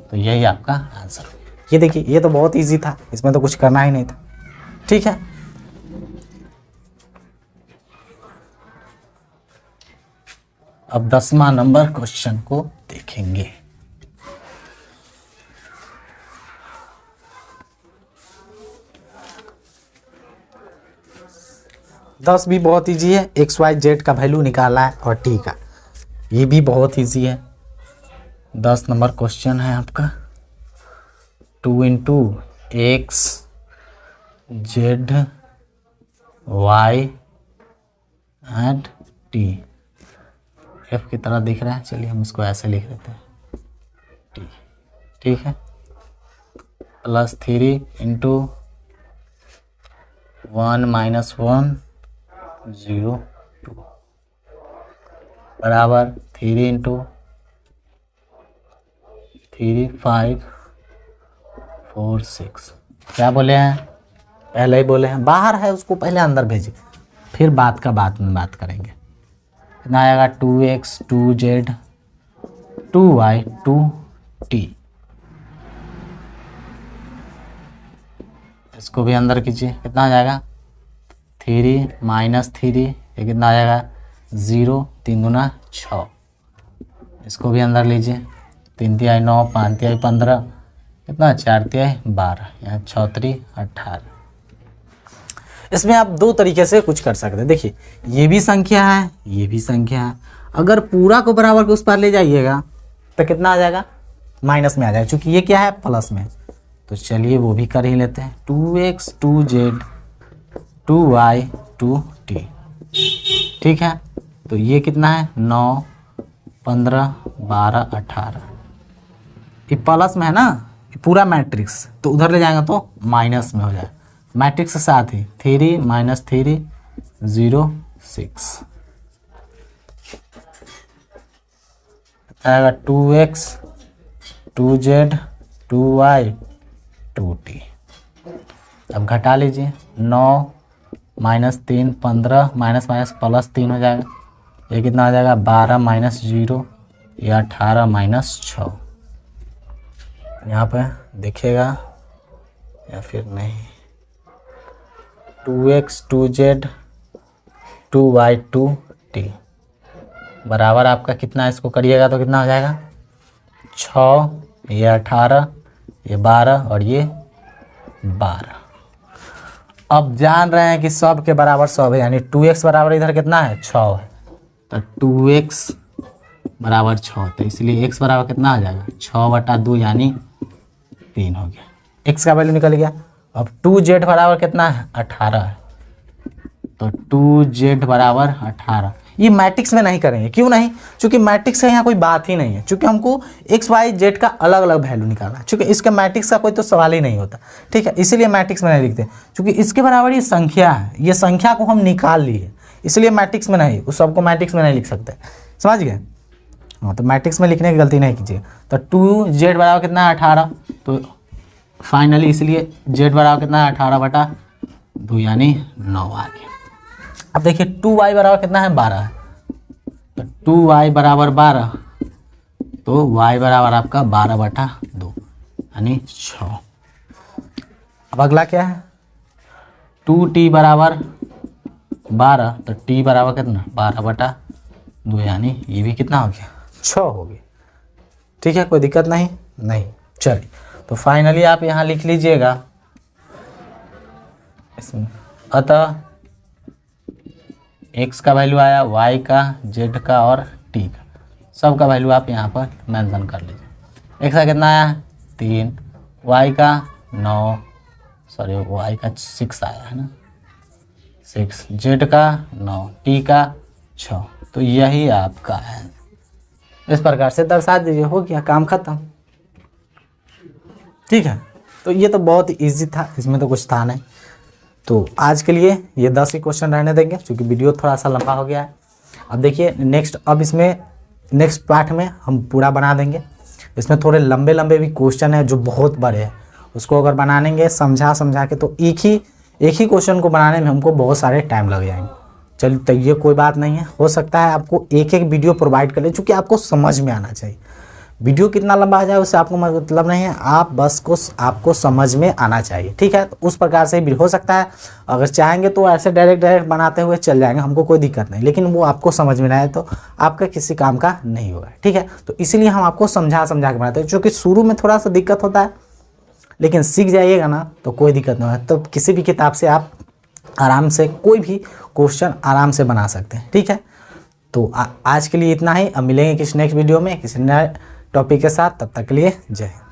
तो यही आपका आंसर हो गया। ये देखिए ये तो बहुत इजी था, इसमें तो कुछ करना ही नहीं था। ठीक है, अब 10वां नंबर क्वेश्चन को देखेंगे। दस भी बहुत इजी है, एक्स वाई जेड का वैल्यू निकाला है और टी का, ये भी बहुत इजी है। 10 नंबर क्वेश्चन है आपका 2 into X Z Y and T, F की तरह दिख रहा है, चलिए हम इसको ऐसे लिख देते हैं टी। ठीक है, प्लस 3 इंटू 1 माइनस 1 0 2 बराबर 3 इंटू 3 5 4 6। क्या बोले हैं, पहले ही बोले हैं, बाहर है उसको पहले अंदर भेजिए, फिर बाद में बात करेंगे। कितना आएगा 2x 2z 2y 2t, इसको भी अंदर कीजिए, कितना आ जाएगा 3 माइनस 3, ये कितना आ जाएगा 0, 3 गुना 6, इसको भी अंदर लीजिए, 3 तिहाई 9, 5 तिहाई 15, कितना 4 तिहाई 12, यहाँ 6 3 18। इसमें आप दो तरीके से कुछ कर सकते हैं। देखिए ये भी संख्या है, ये भी संख्या है, अगर पूरा को बराबर के उस पार ले जाइएगा तो कितना आ जाएगा, माइनस में आ जाएगा, क्योंकि ये क्या है प्लस में। तो चलिए वो भी कर ही लेते हैं, 2x 2z 2y 2t। ठीक है, तो ये कितना है 9 15 12 18, ये प्लस में है ना, ये पूरा मैट्रिक्स, तो उधर ले जाएगा तो माइनस में हो जाए, मैट्रिक्स के साथ ही 3 माइनस 3 0 6 आएगा 2x 2z 2y 2t। अब घटा लीजिए, 9 माइनस 3 15, माइनस माइनस प्लस 3 हो जाएगा, ये कितना आ जाएगा 12 माइनस 0, या 18 माइनस 6, यहाँ पे देखिएगा या फिर नहीं, 2x 2z 2y 2t बराबर आपका कितना, इसको करिएगा तो कितना हो जाएगा 6, ये 18, ये 12 और ये 12। अब जान रहे हैं कि सब के बराबर सब है, यानी 2x बराबर इधर कितना है 6 है, तो 2x बराबर 6, तो इसलिए x बराबर कितना आ जाएगा 6/2 यानी 3 हो गया, x का वैल्यू निकल गया। अब 2z बराबर कितना है 18 है, तो 2z बराबर 18। ये मैट्रिक्स में नहीं करेंगे, क्यों नहीं, क्योंकि मैट्रिक्स का यहाँ कोई बात ही नहीं है, क्योंकि हमको x y z का अलग अलग वैल्यू निकालना है, क्योंकि इसका मैट्रिक्स का कोई तो सवाल ही नहीं होता। ठीक है, इसीलिए मैट्रिक्स में नहीं लिखते, क्योंकि इसके बराबर ये संख्या है, ये संख्या को हम निकाल लिए, इसलिए मैट्रिक्स में नहीं, उस सबको मैट्रिक्स में नहीं लिख सकते, समझ गए। हाँ, तो मैट्रिक्स में लिखने की गलती नहीं कीजिए। तो 2z बराबर कितना है 18, तो फाइनली इसलिए z बराबर कितना है 18/2 यानी 9 आ गया। अब देखिए 2y बराबर कितना है 12 है, तो 2y बराबर 12, तो y बराबर आपका 12/2 यानी 6। अब अगला क्या है 2t बराबर 12, तो t बराबर कितना 12/2 यानी ये भी कितना हो गया 6 हो गया। ठीक है, कोई दिक्कत नहीं। चलिए, तो फाइनली आप यहाँ लिख लीजिएगा इसमें, अतः x का वैल्यू आया, y का, z का और t का, सब का वैल्यू आप यहाँ पर मेंशन कर लीजिए। x का कितना आया 3, y का 9, सॉरी y का 6 आया है ना 6, z का 9, t का 6, तो यही आपका है। इस प्रकार से दर्शा दीजिए, हो गया काम खत्म। ठीक है, तो ये तो बहुत इजी था, इसमें तो कुछ था नहीं। तो आज के लिए ये 10 ही क्वेश्चन रहने देंगे, क्योंकि वीडियो थोड़ा सा लंबा हो गया है। अब देखिए अब इसमें नेक्स्ट पार्ट में हम पूरा बना देंगे। इसमें थोड़े लंबे लंबे भी क्वेश्चन है जो बहुत बड़े हैं, उसको अगर बनाएंगे समझा के तो एक ही क्वेश्चन को बनाने में हमको बहुत सारे टाइम लग जाएंगे। चलिए, तो ये कोई बात नहीं है, हो सकता है आपको एक वीडियो प्रोवाइड कर ले, चूँकि आपको समझ में आना चाहिए। वीडियो कितना लंबा आ जाए उससे आपको मतलब नहीं है, आप बस को आपको समझ में आना चाहिए, ठीक है। तो उस प्रकार से भी हो सकता है, अगर चाहेंगे तो ऐसे डायरेक्ट बनाते हुए चल जाएंगे, हमको कोई दिक्कत नहीं, लेकिन वो आपको समझ में ना आए तो आपका किसी काम का नहीं होगा, ठीक है। तो इसीलिए हम आपको समझा के बनाते हैं, जो कि शुरू में थोड़ा सा दिक्कत होता है, लेकिन सीख जाइएगा ना तो कोई दिक्कत नहीं है। तो किसी भी किताब से आप आराम से कोई भी क्वेश्चन आराम से बना सकते हैं, ठीक है। तो आज के लिए इतना ही, अब मिलेंगे किसी नेक्स्ट वीडियो में किसी नए टॉपिक के साथ, तब तक के लिए जय हिंद।